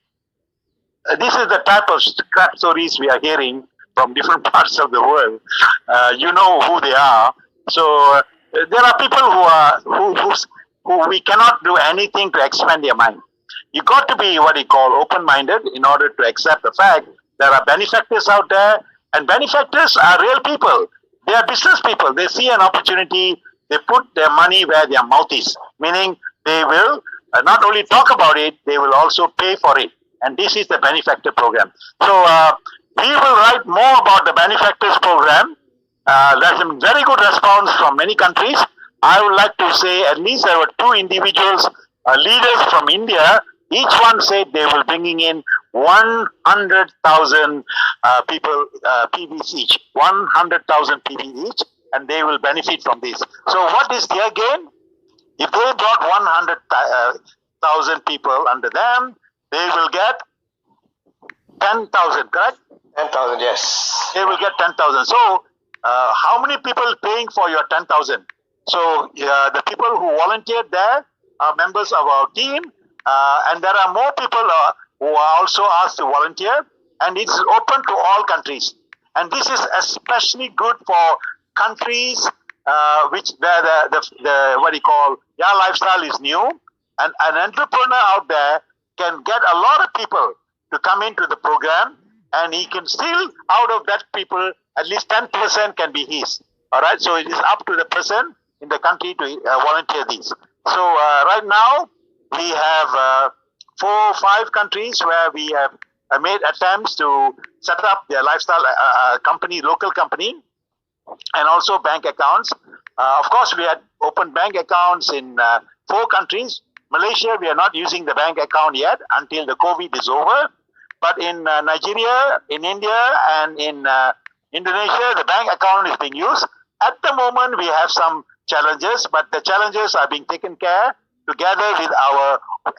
This is the type of scrap stories we are hearing from different parts of the world. You know who they are. So there are people who we cannot do anything to expand their mind. You got to be what you call open-minded in order to accept the fact there are benefactors out there, and benefactors are real people. They are business people. They see an opportunity. They put their money where their mouth is, meaning they will not only talk about it, they will also pay for it. And this is the benefactor program. So we will write more about the benefactors program. There's a very good response from many countries. I would like to say at least there were 2 individuals, leaders from India. Each one said they will bringing in 100,000 people PVs each, 100,000 PV each, and they will benefit from this. So what is their gain? If they brought 100,000 people under them, they will get 10,000, correct? 10,000, yes. They will get 10,000. So how many people paying for your 10,000? So the people who volunteered there are members of our team, and there are more people who are also asked to volunteer, and it's open to all countries. And this is especially good for countries which where the what do you call, lifestyle is new, and an entrepreneur out there can get a lot of people to come into the program, and he can still, out of that people, at least 10% can be his. All right, so it is up to the person in the country to volunteer these. So right now we have 4 or 5 countries where we have made attempts to set up their lifestyle company, local company, and also bank accounts. Of course, we had opened bank accounts in 4 countries. Malaysia, we are not using the bank account yet until the COVID is over. But in Nigeria, in India, and in Indonesia, the bank account is being used. At the moment, we have some challenges, but the challenges are being taken care together with our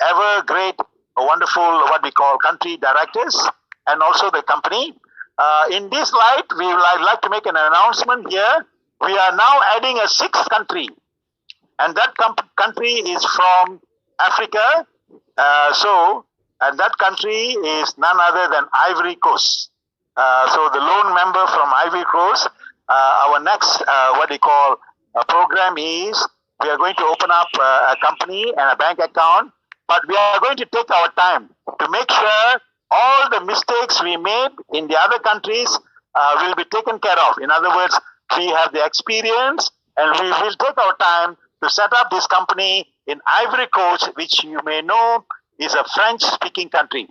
ever great, wonderful, what we call country directors, and also the company. In this light, we would like to make an announcement here. We are now adding a 6th country, and that country is from Africa. And that country is none other than Ivory Coast. So the lone member from Ivory Coast, our next, program is, we are going to open up a company and a bank account, but we are going to take our time to make sure all the mistakes we made in the other countries will be taken care of. In other words, we have the experience, and we will take our time to set up this company in Ivory Coast, which you may know is a French-speaking country.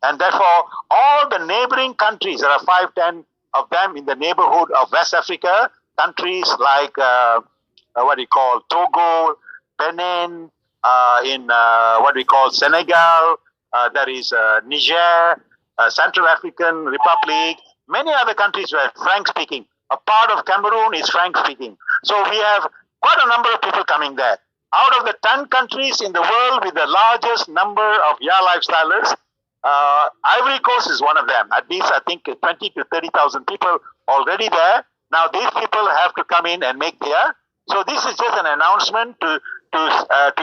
And therefore, all the neighboring countries, there are 5, 10 of them in the neighborhood of West Africa, countries like, Togo, Benin, Senegal, there is Niger, Central African Republic, many other countries were Franc-speaking. A part of Cameroon is Franc-speaking. So we have quite a number of people coming there. Out of the 10 countries in the world with the largest number of lifestylers, Ivory Coast is one of them. At least I think 20 to 30,000 people already there. Now these people have to come in and make their. So this is just an announcement to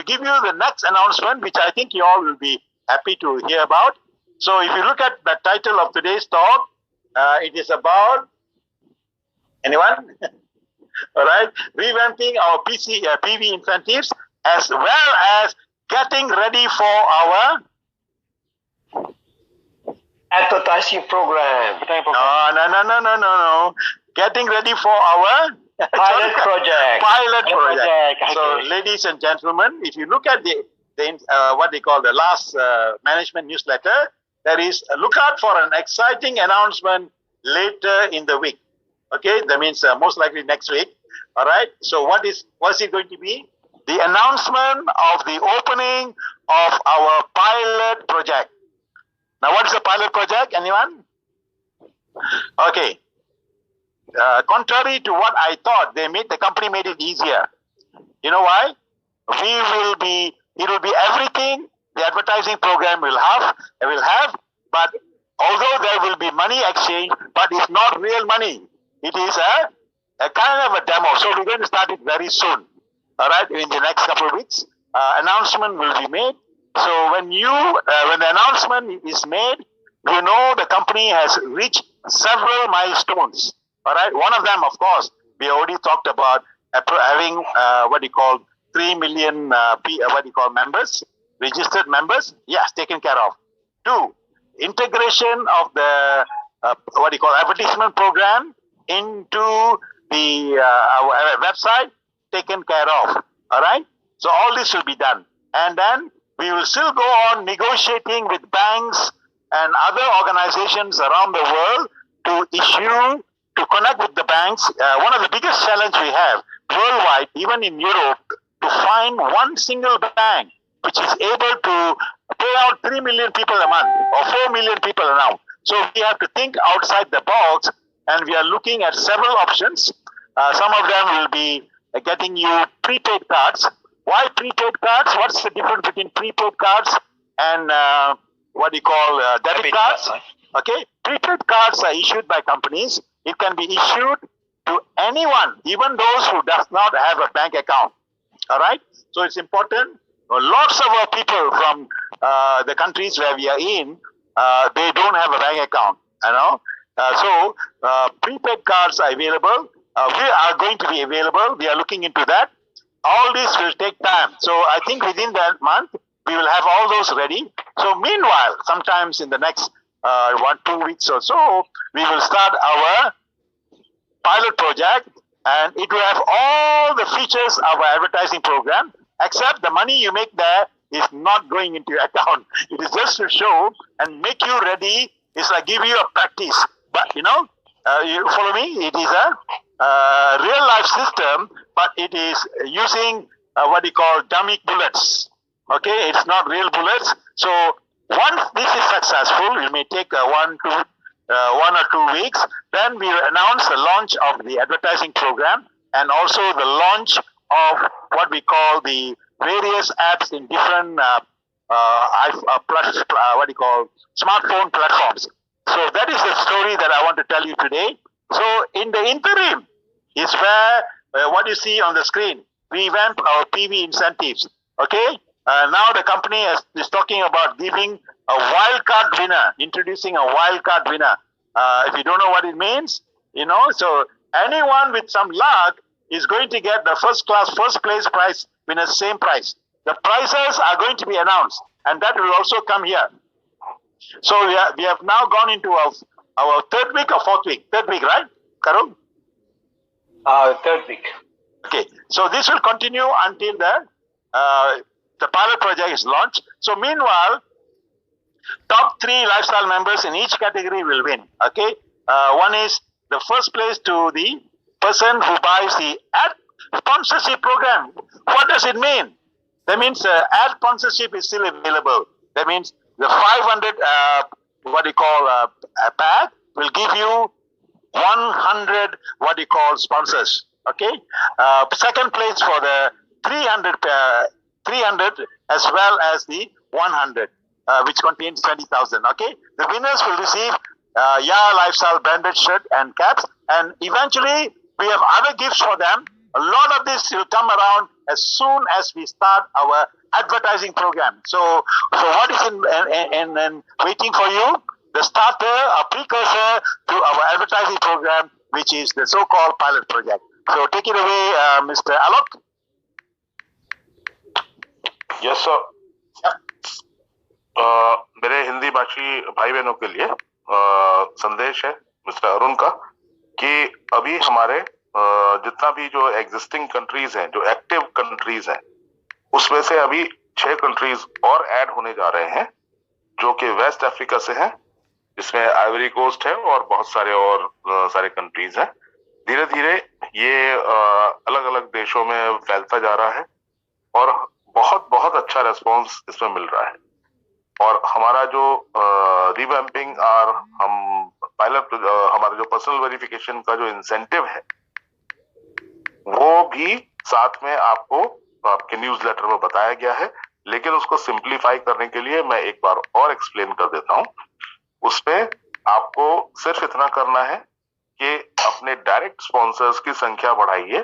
give you the next announcement, which I think you all will be happy to hear about. So if you look at the title of today's talk, it is about, anyone? All right, revamping our PV incentives, as well as getting ready for our advertising program. No. Getting ready for our pilot project. Pilot project. So, ladies and gentlemen, if you look at the what they call the last management newsletter, there is look out for an exciting announcement later in the week. Okay, that means most likely next week. All right. So what's it going to be? The announcement of the opening of our pilot project. Now, what is a pilot project? Anyone? Okay. Contrary to what I thought, the company made it easier. You know why? It will be everything the advertising program will have, but although there will be money exchange, but it's not real money. It is a kind of a demo. So we're going to start it very soon. All right, in the next couple of weeks, announcement will be made. So when the announcement is made, you know the company has reached several milestones. All right, one of them, of course, we already talked about having 3 million members, registered members. Yes, taken care of. 2, integration of the advertisement program into the our website, taken care of. All right, so all this will be done, and then we will still go on negotiating with banks and other organizations around the world to connect with the banks. One of the biggest challenge we have worldwide, even in Europe, to find one single bank which is able to pay out 3 million people a month or 4 million people now. So we have to think outside the box, and we are looking at several options. Some of them will be getting you prepaid cards. Why prepaid cards? What's the difference between prepaid cards and what do you call debit cards? Okay, prepaid cards are issued by companies. It can be issued to anyone, even those who does not have a bank account. All right, so it's important. Lots of our people from the countries where we are in, they don't have a bank account. You know, so prepaid cards are available. We are going to be available. We are looking into that. All this will take time. So I think within that month, we will have all those ready. So meanwhile, sometimes in the next 1-2 weeks or so, we will start our pilot project, and it will have all the features of our advertising program, except the money you make there is not going into your account. It is just to show and make you ready. It's like give you a practice. But you know, you follow me? It is a real life system, but it is using what you call dummy bullets. Okay, it's not real bullets. So once this is successful, it may take 1 or 2 weeks. Then we will announce the launch of the advertising program and also the launch of what we call the various apps in different what do you call smartphone platforms. So that is the story that I want to tell you today. So in the interim is where what you see on the screen, revamp our PV incentives. Okay, now the company is talking about giving a wildcard winner, introducing a wildcard winner. If you don't know what it means, you know, so anyone with some luck is going to get the first place prize winner, same price. The prizes are going to be announced, and that will also come here. So we have now gone into our third week or fourth week? Third week, right, Karun? Third week. Okay, so this will continue until the pilot project is launched. So meanwhile, top 3 lifestyle members in each category will win. Okay, one is the first place to the person who buys the ad sponsorship program. What does it mean? That means ad sponsorship is still available. That means the 500 what do you call pack will give you 100 what do you call sponsors. Okay, second place for the 300 as well as the 100. Which contains 20,000. Okay, the winners will receive Lifestyle branded shirt and caps, and eventually we have other gifts for them. A lot of this will come around as soon as we start our advertising program. So what is in waiting for you? The starter, a precursor to our advertising program, which is the so-called pilot project. So take it away, Mr. Alok. Yes, sir. मेरे हिंदी भाषी भाई बहनों के लिए संदेश है mister Arun का कि अभी हमारे जितना भी जो एग्जिस्टिंग कंट्रीज हैं, जो एक्टिव कंट्रीज हैं, उसमें से अभी 6 कंट्रीज और ऐड होने जा रहे हैं जो कि वेस्ट अफ्रीका से हैं, जिसमें आइवरी कोस्ट है और बहुत सारे और सारे कंट्रीज हैं। धीरे धीरे ये अलग अलग देशों में फैलता जा रहा है और बहुत बहुत अच्छा रेस्पॉन्स इसमें मिल रहा है। और हमारा जो रिवैम्पिंग और हम पायलट हमारा जो पर्सनल वेरिफिकेशन का जो इंसेंटिव है वो भी साथ में आपको आपके न्यूज़लेटर में बताया गया है, लेकिन उसको सिंप्लीफाई करने के लिए मैं एक बार और एक्सप्लेन कर देता हूं। उसमें आपको सिर्फ इतना करना है कि अपने डायरेक्ट स्पॉन्सर्स की संख्या बढ़ाइए।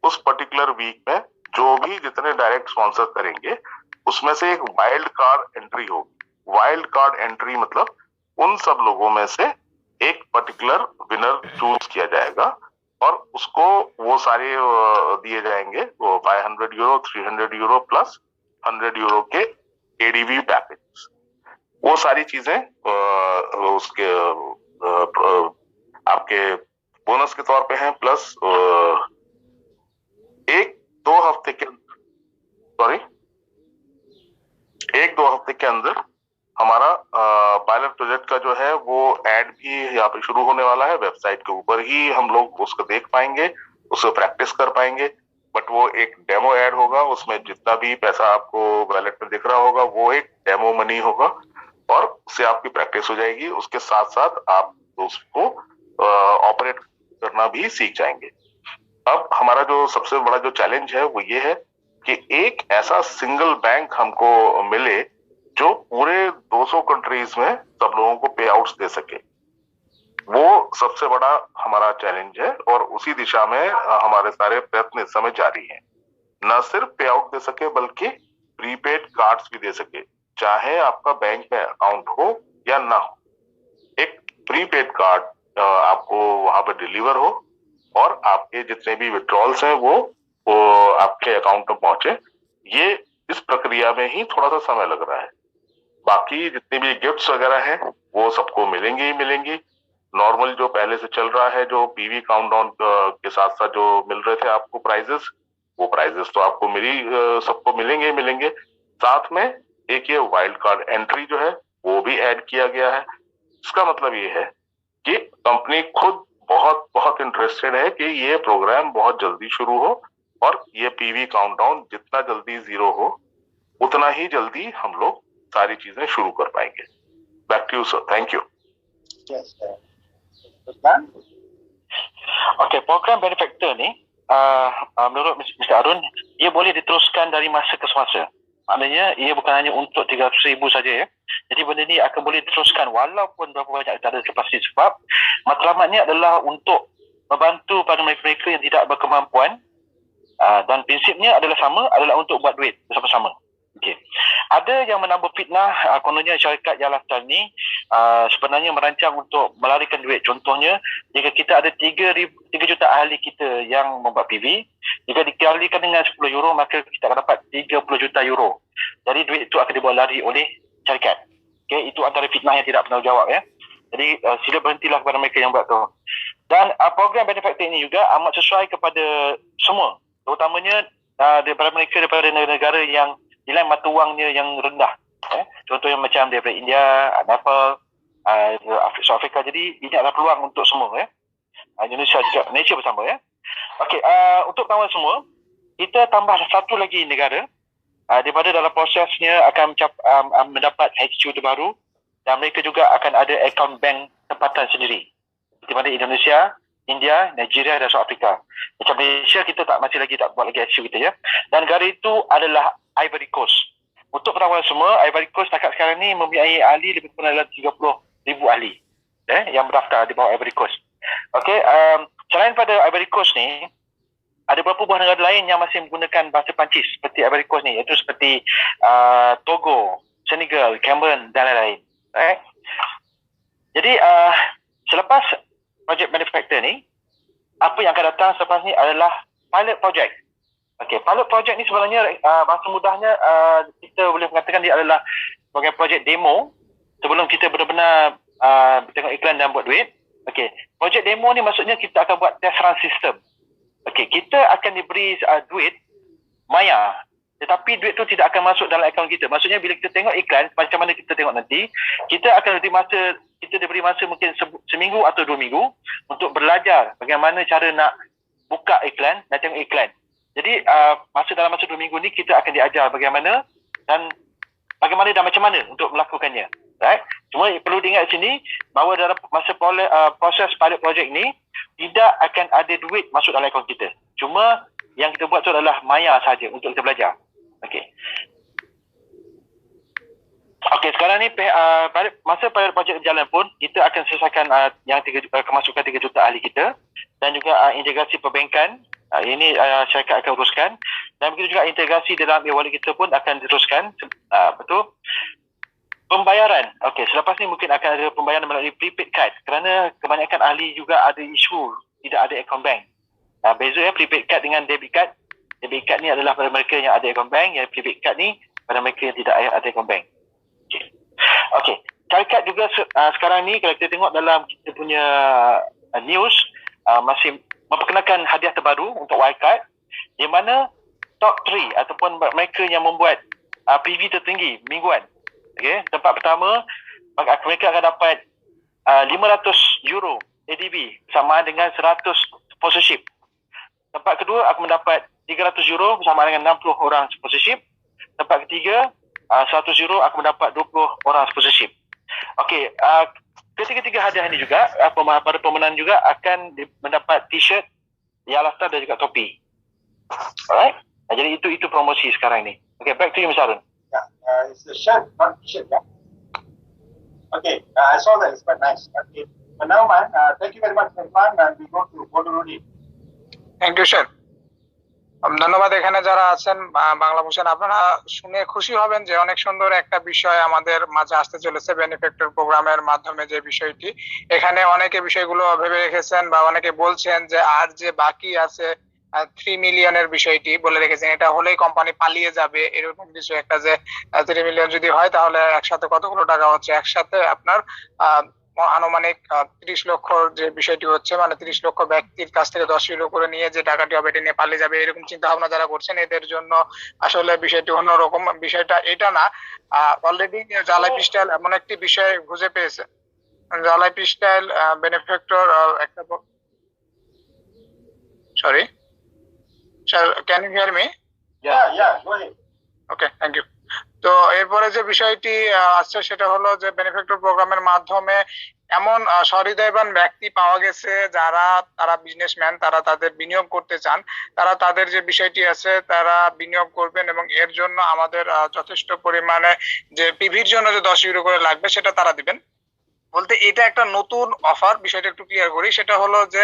उस पर्टिकुलर वीक में जो भी जितने डायरेक्ट स्पॉन्सर करेंगे उसमें से एक वाइल्ड कार्ड एंट्री होगी। वाइल्ड कार्ड एंट्री मतलब उन सब लोगों में से एक पर्टिकुलर विनर चूज किया जाएगा और उसको वो सारे दिए जाएंगे वो 500 यूरो, 300 यूरो प्लस 100 यूरो के एडीवी पैकेज। वो सारी चीजें उसके आपके बोनस के तौर पे हैं, प्लस 1-2 हफ्ते के अंदर हमारा पायलट प्रोजेक्ट का जो है वो एड भी यहाँ पे शुरू होने वाला है। वेबसाइट के ऊपर ही हम लोग उसको देख पाएंगे, उसको प्रैक्टिस कर पाएंगे बट वो एक डेमो ऐड होगा, उसमें जितना भी पैसा आपको वैलेट में दिख रहा होगा वो एक डेमो मनी होगा और उससे आपकी प्रैक्टिस हो जाएगी। उसके साथ साथ आप उसको ऑपरेट करना भी सीख जाएंगे। अब हमारा जो सबसे बड़ा जो चैलेंज है वो ये है कि एक ऐसा सिंगल बैंक हमको मिले जो पूरे 200 कंट्रीज में सब लोगों को पे आउट्स दे सके। वो सबसे बड़ा हमारा चैलेंज है और उसी दिशा में हमारे सारे प्रयत्न इस समय जारी हैं। न सिर्फ पे आउट दे सके बल्कि प्रीपेड कार्ड्स भी दे सके, चाहे आपका बैंक में अकाउंट हो या ना हो। एक प्रीपेड कार्ड आपको वहां पर डिलीवर हो और आपके जितने भी विड्रॉल्स हैं वो आपके अकाउंट में पहुंचे। ये इस प्रक्रिया में ही थोड़ा सा समय लग रहा है। बाकी जितने भी गिफ्ट्स वगैरह हैं वो सबको मिलेंगे ही मिलेंगी। नॉर्मल जो पहले से चल रहा है, जो पीवी काउंटडाउन के साथ साथ जो मिल रहे थे आपको प्राइजेस, वो प्राइजेस तो आपको सबको मिलेंगे ही मिलेंगे। साथ में एक ये वाइल्ड कार्ड एंट्री जो है वो भी ऐड किया गया है। इसका मतलब ये है कि कंपनी खुद बहुत बहुत इंटरेस्टेड है कि ये प्रोग्राम बहुत जल्दी शुरू हो और ये पीवी काउंटडाउन जितना जल्दी 0 हो उतना ही जल्दी हम लोग सारी चीजें शुरू कर पाएंगे। Back to you sir, thank you. Okey, program benefactor ni menurut Mr. Arun, ia boleh diteruskan dari masa ke semasa. Maknanya ia bukan hanya untuk 300,000 saja ya. Jadi benda ni akan boleh diteruskan walaupun berapa banyak tak ada lepas ni, sebab matlamat ni adalah untuk membantu pada mereka-mereka yang tidak berkemampuan, dan prinsipnya adalah sama, adalah untuk buat duit bersama-sama. Okey. Ada yang menambah fitnah, kononnya syarikat Rajasthan ni sebenarnya merancang untuk melarikan duit. Contohnya, jika kita ada 3 juta ahli kita yang membuat PV, jika dikalikan dengan 10 euro, maka kita akan dapat 30 juta euro. Jadi duit itu akan dibawa lari oleh syarikat. Okey, itu antara fitnah yang tidak pernah jawab ya. Jadi sila berhentilah kepada mereka yang buat tu. Dan program benefactor ini juga amat sesuai kepada semua, terutamanya daripada negara yang nilai mata wangnya yang rendah. Contohnya macam daripada India, Nepal, South Africa. Jadi ini adalah peluang untuk semua ya. Indonesia juga, Malaysia bersama ya. Okey, untuk kawan semua, kita tambah satu lagi negara daripada dalam prosesnya akan mendapat HQ terbaru, dan mereka juga akan ada akaun bank tempatan sendiri. Di mana Indonesia, India, Nigeria dan South Africa. Macam Malaysia, kita masih lagi tak buat lagi HQ kita ya. Dan negara itu adalah Ivory Coast. Untuk pengetahuan semua, Ivory Coast setakat sekarang ni mempunyai ahli lebih kurang dalam 30,000 ahli yang berdaftar di bawah Ivory Coast. Okey, selain pada Ivory Coast ni, ada beberapa buah negara lain yang masih menggunakan bahasa Perancis seperti Ivory Coast ni, iaitu seperti Togo, Senegal, Cameroon dan lain-lain. Jadi selepas project benefactor ni, apa yang akan datang selepas ni adalah pilot project. Okey, pilot project ni sebenarnya bahasa mudahnya kita boleh mengatakan dia adalah sebagai project demo sebelum kita benar-benar tengok iklan dan buat duit. Okey, project demo ni maksudnya kita akan buat test run system. Okey, kita akan diberi duit maya, tetapi duit tu tidak akan masuk dalam akaun kita. Maksudnya bila kita tengok iklan, macam mana kita tengok nanti, kita akan diberi masa mungkin seminggu atau 2 minggu untuk belajar bagaimana cara nak buka iklan dan tengok iklan. Jadi dalam masa 2 minggu ni kita akan diajar bagaimana dan macam mana untuk melakukannya. Right? Cuma perlu diingat sini bahawa dalam masa proses pilot project ni tidak akan ada duit masuk dalam akaun kita. Cuma yang kita buat tu adalah maya saja untuk kita belajar. Okey. Okey, sekarang ni masa pilot project berjalan pun kita akan selesaikan kemasukan 3 juta ahli kita dan juga integrasi perbankan. Ini syarikat akan uruskan, dan begitu juga integrasi dalam e-wallet kita pun akan diteruskan. Betul. Pembayaran. Okey, selepas ni mungkin akan ada pembayaran melalui prepaid card kerana kebanyakan ahli juga ada isu tidak ada akaun bank. Beza ya prepaid card dengan debit card. Debit card ni adalah pada mereka yang ada akaun bank, yang prepaid card ni pada mereka yang tidak ada akaun bank. Okey. Syarikat juga sekarang ni kalau kita tengok dalam kita punya news masih memperkenalkan hadiah terbaru untuk wildcard, di mana top 3 ataupun mereka yang membuat PV tertinggi mingguan. Okay, tempat pertama mereka akan dapat 500 euro ADB sama dengan 100 sponsorship. Tempat kedua aku mendapat 300 euro bersama dengan 60 orang sponsorship. Tempat ketiga 100 euro aku mendapat 20 orang sponsorship. Okey, ketiga-tiga hadiah ini juga para pemenang juga akan mendapat t-shirt, Yalaftar dan juga topi. Alright? Jadi itu promosi sekarang ni. Okay, back to you, Mr. Arun. Yeah, it's the shirt, not t-shirt. Yeah. Okay, I saw that. It's quite nice. Okay, but now, man, thank you very much for fun, and we go to Bonous. Thank you sir. ধন্যবাদ। এখানে যারা আছেন বাংলা ভাষায়, আপনারা শুনে খুশি হবেন যে অনেক সুন্দর একটা বিষয় আমাদের মাঝে আসতে চলেছে বেনিফিক্টর প্রোগ্রামের মাধ্যমে। যে বিষয়টি এখানে অনেকে বিষয়গুলো ভেবে রেখেছেন বা অনেকে বলছেন যে আর যে বাকি আছে 3 মিলিয়নের বিষয়টি বলে রেখেছেন, এটা হলেই কোম্পানি পালিয়ে যাবে, এরকম কিছু একটা যে 3 মিলিয়ন যদি হয় তাহলে একসাথে কতগুলো টাকা হচ্ছে, একসাথে আপনার আনুমানিক 30 লক্ষ যে বিষয়টি হচ্ছে, মানে 30 লক্ষ ব্যক্তির কাছ থেকে 10 ইউরো করে নিয়ে যে টাকাটি হবে এটা নিয়ে পালিয়ে যাবে, এরকম চিন্তা ভাবনা যারা করছেন এদের জন্য আসলে বিষয়টি অন্যরকম। বিষয়টা এটা না, অলরেডি জালাই পিস্টাইল এমন একটি বিষয় খুঁজে পেয়েছে। জালাই পিস্টাইল বেনিফিক্টর একটা, sorry sir, can you hear me? Yeah, go ahead. Okay, thank you. তো এরপরে যে বিষয়টি আসছে সেটা হলো যে বেনিফিক্টর প্রোগ্রামের মাধ্যমে এমন সহৃদয়বান ব্যক্তি পাওয়া গেছে তারা বিজনেসম্যান, তারা তাদের বিনিয়োগ করতে চান, তারা তাদের যে বিষয়টি আছে তারা বিনিয়োগ করবেন এবং এর জন্য আমাদের যথেষ্ট পরিমাণে যে পিভির জন্য যে 10 ইউরো করে লাগবে সেটা তারা দিবেন। বলতে এটা একটা নতুন অফার, বিষয়টা একটু ক্লিয়ার করি। সেটা হলো যে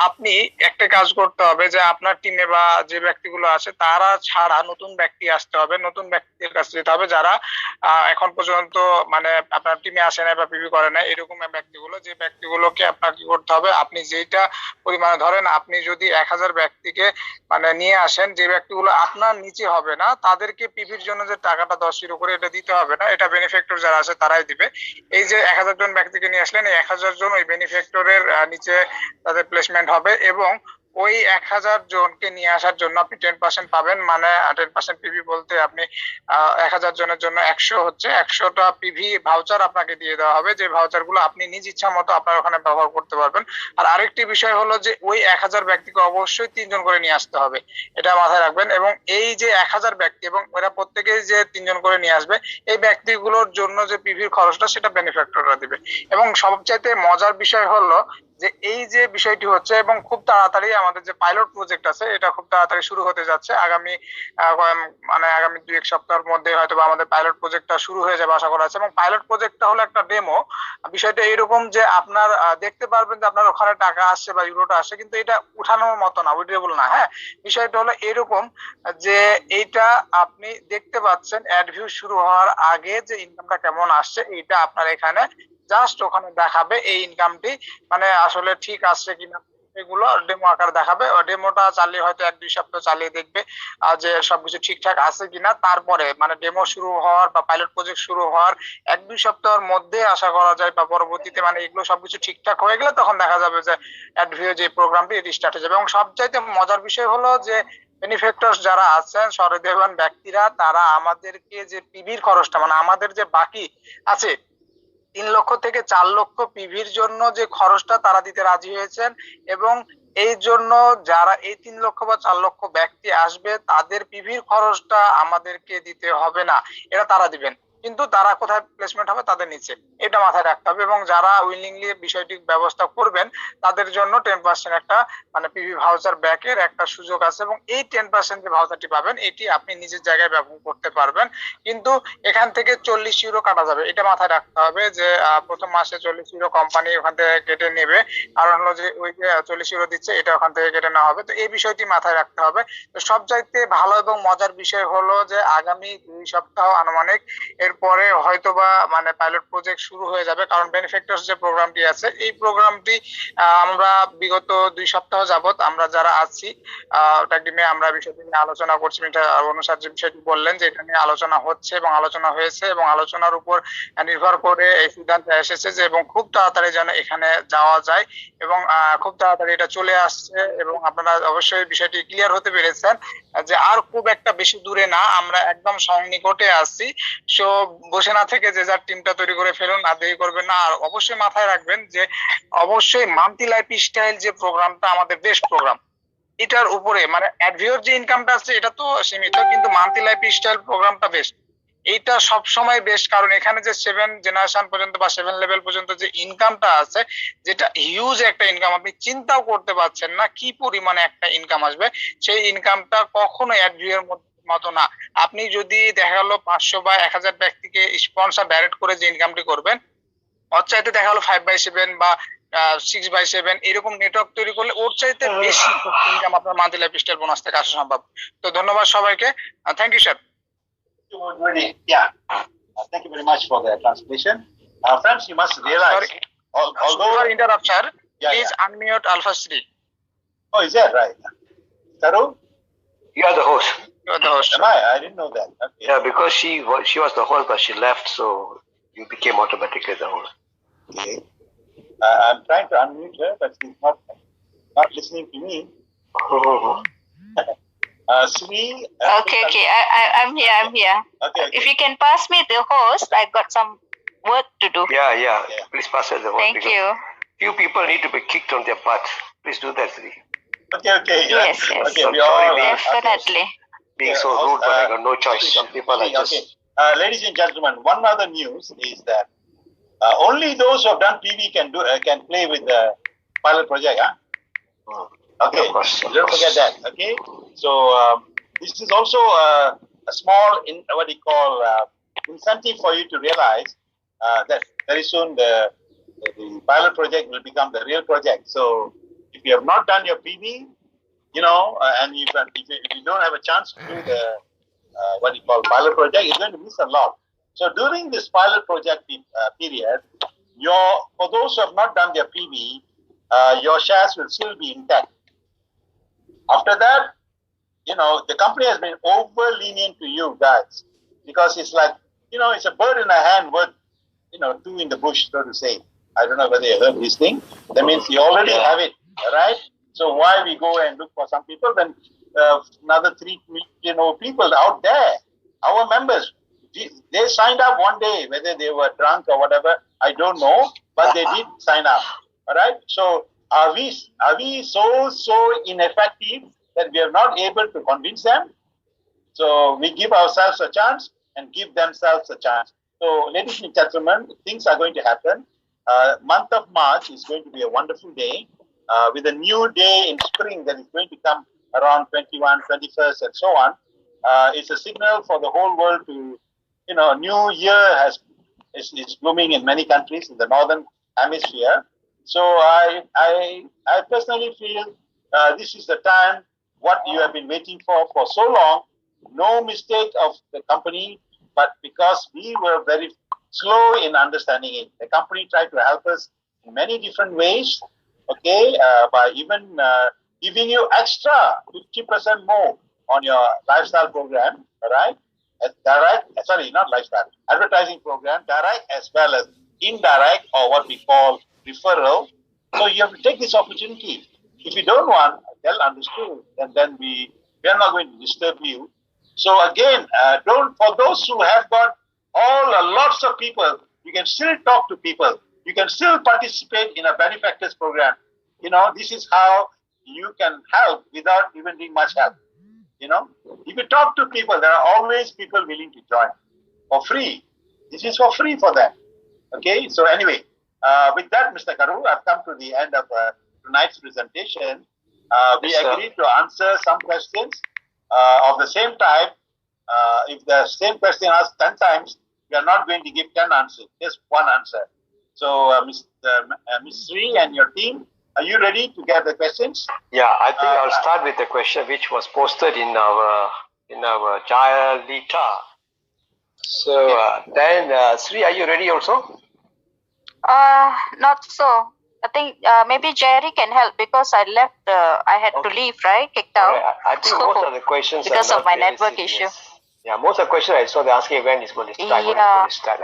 আপনি একটা কাজ করতে হবে যে আপনার টিমে বা যে ব্যক্তিগুলো আছে তারা ছাড়া নতুন ব্যক্তি আসতে হবে, নতুন ব্যক্তির কাছে যেতে হবে যারা এখন পর্যন্ত মানে আপনার টিমে আসে না বা পিভি করে না, এরকম ব্যক্তিগুলো, যে ব্যক্তিগুলোকে আপনাকে কি করতে হবে, আপনি যেটা পরিমাণে ধরেন আপনি যদি 1000 ব্যক্তিকে মানে নিয়ে আসেন, যে ব্যক্তিগুলো আপনার নিচে হবে না তাদেরকে পিভির জন্য যে টাকাটা 10 ইউরো করে এটা দিতে হবে না, এটা বেনিফিক্টর যারা আছে তারাই দিবে। এই যে 1000 জন ব্যক্তিকে নিয়ে আসলেন, এই 1000 জন ওই বেনিফিক্টরের নিচে তাদের প্লেসমেন্ট হবে এবং ওই 1000 জনকে নিয়ে আসার জন্য আপনি 10% পাবেন। মানে 10% পিভি বলতে আপনি 1000 জনের জন্য 100 হচ্ছে 100টা পিভি ভাউচার আপনাকে দিয়ে দেওয়া হবে, যে ভাউচার গুলো আপনি নিজ ইচ্ছা মতো আপনার ওখানে ব্যবহার করতে পারবেন। আর আরেকটি বিষয় হলো যে ওই 1000 ব্যক্তিকে অবশ্যই 3 জন করে নিয়ে আসতে হবে, এটা মাথায় রাখবেন। এবং এই যে 1000 ব্যক্তি এবং ওরা প্রত্যেকেই যে 3 জন করে নিয়ে আসবে, এই ব্যক্তিগুলোর জন্য যে পিভির খরচটা সেটা বেনিফিক্টররা দিবে। এবং সবচাইতে মজার বিষয় হলো যে এই যে বিষয়টি হচ্ছে এবং খুব তাড়াতাড়ি আমাদের যে পাইলট প্রজেক্ট আছে এটা খুব তাড়াতাড়ি শুরু হতে যাচ্ছে। আগামী 2-1 সপ্তাহের মধ্যে হয়তো আমাদের পাইলট প্রজেক্টটা শুরু হয়ে যাবে আশা করা আছে। এবং পাইলট প্রজেক্টটা হলো একটা ডেমো। বিষয়টা এরকম যে আপনার দেখতে পারবেন যে আপনার ওখানে টাকা আসছে বা ইউরোটা আসছে, কিন্তু এটা উঠানোর মতো না, উইথড্রেবল না। হ্যাঁ, বিষয়টা হলো এরকম যে এইটা আপনি দেখতে পাচ্ছেন অ্যাড ভিউ শুরু হওয়ার আগে যে ইনকামটা কেমন আসছে, এইটা আপনার এখানে জাস্ট ওখানে দেখাবে এই ইনকামটি মানে আসলে ঠিক আসছে কিনা, এগুলো ডেমো আকার দেখাবে। ডেমোটা চালিয়ে হয়তো 1-2 সপ্তাহ চালিয়ে দেখবে যে সবকিছু ঠিকঠাক আছে কিনা। তারপরে মানে ডেমো শুরু হওয়ার বা পাইলট প্রজেক্ট শুরু হওয়ার 1-2 সপ্তাহের মধ্যে আশা করা যায় বা পরবর্তীতে মানে এগুলো সবকিছু ঠিকঠাক হয়ে গেলে তখন দেখা যাবে যে অ্যাডভিউ যে প্রোগ্রামটি এটি স্টার্ট হয়ে যাবে। এবং সবচাইতে মজার বিষয় হলো যে বেনিফিক্টরস যারা আছেন সহৃদয়বান ব্যক্তিরা, তারা আমাদেরকে যে পিভির খরচটা মানে আমাদের যে বাকি আছে 3 লক্ষ থেকে 4 লক্ষ পিভির জন্য যে খরচটা তারা দিতে রাজি হয়েছেন। এবং এই জন্য যারা এই 3 লক্ষ বা 4 লক্ষ ব্যক্তি আসবে তাদের পিভির খরচটা আমাদেরকে দিতে হবে না, এটা তারা দিবেন। কিন্তু তারা কোথায় প্লেসমেন্ট হবে তাদের নিচে, এটা মাথায় রাখতে হবে। এবং যারা উইলিংলি বিষয়টি ব্যবস্থা করবেন তাদের জন্য 10% একটা মানে পিভি ভাউচার ব্যাকের একটা সুযোগ আছে। এবং এই 10% যে ভাউচারটি পাবেন এটি আপনি নিজের জায়গায় ব্যবহার করতে পারবেন, কিন্তু এখান থেকে 40 ইউরো কাটা যাবে, এটা মাথায় রাখতে হবে যে প্রথম মাসে 40 ইউরো কোম্পানি ওখান থেকে কেটে নেবে, কারণ হলো যে ওই যে 40 ইউরো দিচ্ছে এটা ওখান থেকে কেটে নেওয়া হবে। তো এই বিষয়টি মাথায় রাখতে হবে। তো সবচাইতে ভালো এবং মজার বিষয় হলো যে আগামী 2 সপ্তাহ আনুমানিক এরপরে হয়তোবা মানে পাইলট প্রজেক্ট শুরু হয়ে যাবে, কারণ বেনিফিক্টরস যে প্রোগ্রামটি আছে এই প্রোগ্রামটি আমরা বিগত 2 সপ্তাহ যাবত আমরা যারা আছি টিমে আমরা বিষয়টি নিয়ে আলোচনা করছি। অনুসার যে বিষয়টি বললেন যে এটা নিয়ে আলোচনা হচ্ছে এবং আলোচনা হয়েছে এবং আলোচনার উপর নির্ভর করে এই সিদ্ধান্ত এসেছে যে এবং খুব তাড়াতাড়ি যেন এখানে যাওয়া যায় এবং খুব তাড়াতাড়ি এটা চলে আসছে। এবং আপনারা অবশ্যই বিষয়টি ক্লিয়ার হতে পেরেছেন যে আর খুব একটা বেশি দূরে না, আমরা একদম সন্নিকটে আছি। সো বসে না থেকে যে যার টিমটা তৈরি করে ফেলুন, আর দেরি করবেন না। আর অবশ্যই মাথায় রাখবেন যে অবশ্যই মান্থলি লাইফ স্টাইল যে প্রোগ্রামটা আমাদের বেস্ট প্রোগ্রাম, এটার উপরে মানে অ্যাডভিওর যে ইনকামটা আছে এটা তো সীমিত, কিন্তু মান্থলি লাইফস্টাইল প্রোগ্রামটা বেস্ট। এইটা সব সময় বেস্ট, কারণ এখানে যে 7 জেনারেশন পর্যন্ত বা 7 লেভেল পর্যন্ত যে ইনকামটা আছে, যেটা হিউজ একটা ইনকাম, আপনি চিন্তাও করতে পারছেন না কি পরিমাণে একটা ইনকাম আসবে। সেই ইনকামটা কখনো অ্যাডভিওর মতো না। আপনি যদি দেখা গেল 500 বা 1000 ব্যক্তিকে স্পন্সর ডাইরেক্ট করে যে ইনকামটি করবেন, ওর চাইতে দেখা গেলো 5/7 বা 6/7 এরকম নেটওয়ার্ক তৈরি করলে ওর চাইতে বেশি ইনকাম আপনার মান্থলি লাইফস্টাইল বোনাস থেকে আসা সম্ভব। তো ধন্যবাদ সবাইকে, thank you sir. Yeah, thank you very much for the translation. Friends, you must realize, although interrupt, sir, yeah, please unmute Alpha 3. Oh, is that right? Taru? You are the host. You are the host. Am I didn't know that. Okay. Yeah, because she was the host, but she left, so you became automatically the host. Okay. I'm trying to unmute her, but she's not listening to me. Sri. Okay. I'm here. Okay. If you can pass me the host, I got some work to do. Yeah. Please pass her the host. Thank you. Few people need to be kicked on their butt. Please do that, Sri. Okay. Yes. Okay, I'm we sorry, all Definitely. Being so rude, but I got no choice. Some people are just... Okay. Ladies and gentlemen, one other news is that only those who have done PV can play with the pilot project. Okay, Of course. Don't forget that. Okay, so this is also a small, what do you call, incentive for you to realize that very soon the pilot project will become the real project. So if you have not done your PV, and if you don't have a chance to do the what do you call pilot project, you're going to miss a lot. So during this pilot project period, for those who have not done their PV, your shares will still be intact. After that, the company has been over lenient to you guys, because it's like, it's a bird in a hand worth, two in the bush, so to say. I don't know whether you heard this thing. That means you already have it, right? So why we go and look for some people when another 3 million people out there, our members, they signed up one day, whether they were drunk or whatever, I don't know, but they did sign up. All right. So are we so ineffective that we are not able to convince them? So we give ourselves a chance and give themselves a chance. So ladies and gentlemen, things are going to happen. Month of March is going to be a wonderful day, with a new day in spring that is going to come around 21, 21st and so on. It's a signal for the whole world to, new year is blooming in many countries in the northern hemisphere. So I personally feel this is the time what you have been waiting for so long. No mistake of the company, but because we were very slow in understanding it. The company tried to help us in many different ways, okay, by even giving you extra 50% more on your lifestyle program, all right? Not lifestyle, advertising program, direct as well as indirect, or what we call referral. So you have to take this opportunity. If you don't want, well understood, and then we are not going to disturb you. So again, for those who have got lots of people, you can still talk to people. You can still participate in a benefactors program. This is how you can help without even doing much help. If you talk to people, there are always people willing to join for free. This is for free for them. Okay. So anyway, with that, Mr. Karu, I've come to the end of tonight's presentation. We agreed to answer some questions of the same type. If the same question asked 10 times, we are not going to give 10 answers, just one answer. So, Ms. Sri and your team, are you ready to get the questions? Yeah, I think I'll start with the question which was posted in our Jaya Lita. So then, Sri, are you ready also? Not so. I think maybe Jerry can help, because I left. I had to leave, right? Kicked out. I think most of the questions because are of my very network serious issue. Yeah, most of the questions I saw, they're asking when it's going to start. When it's going to start.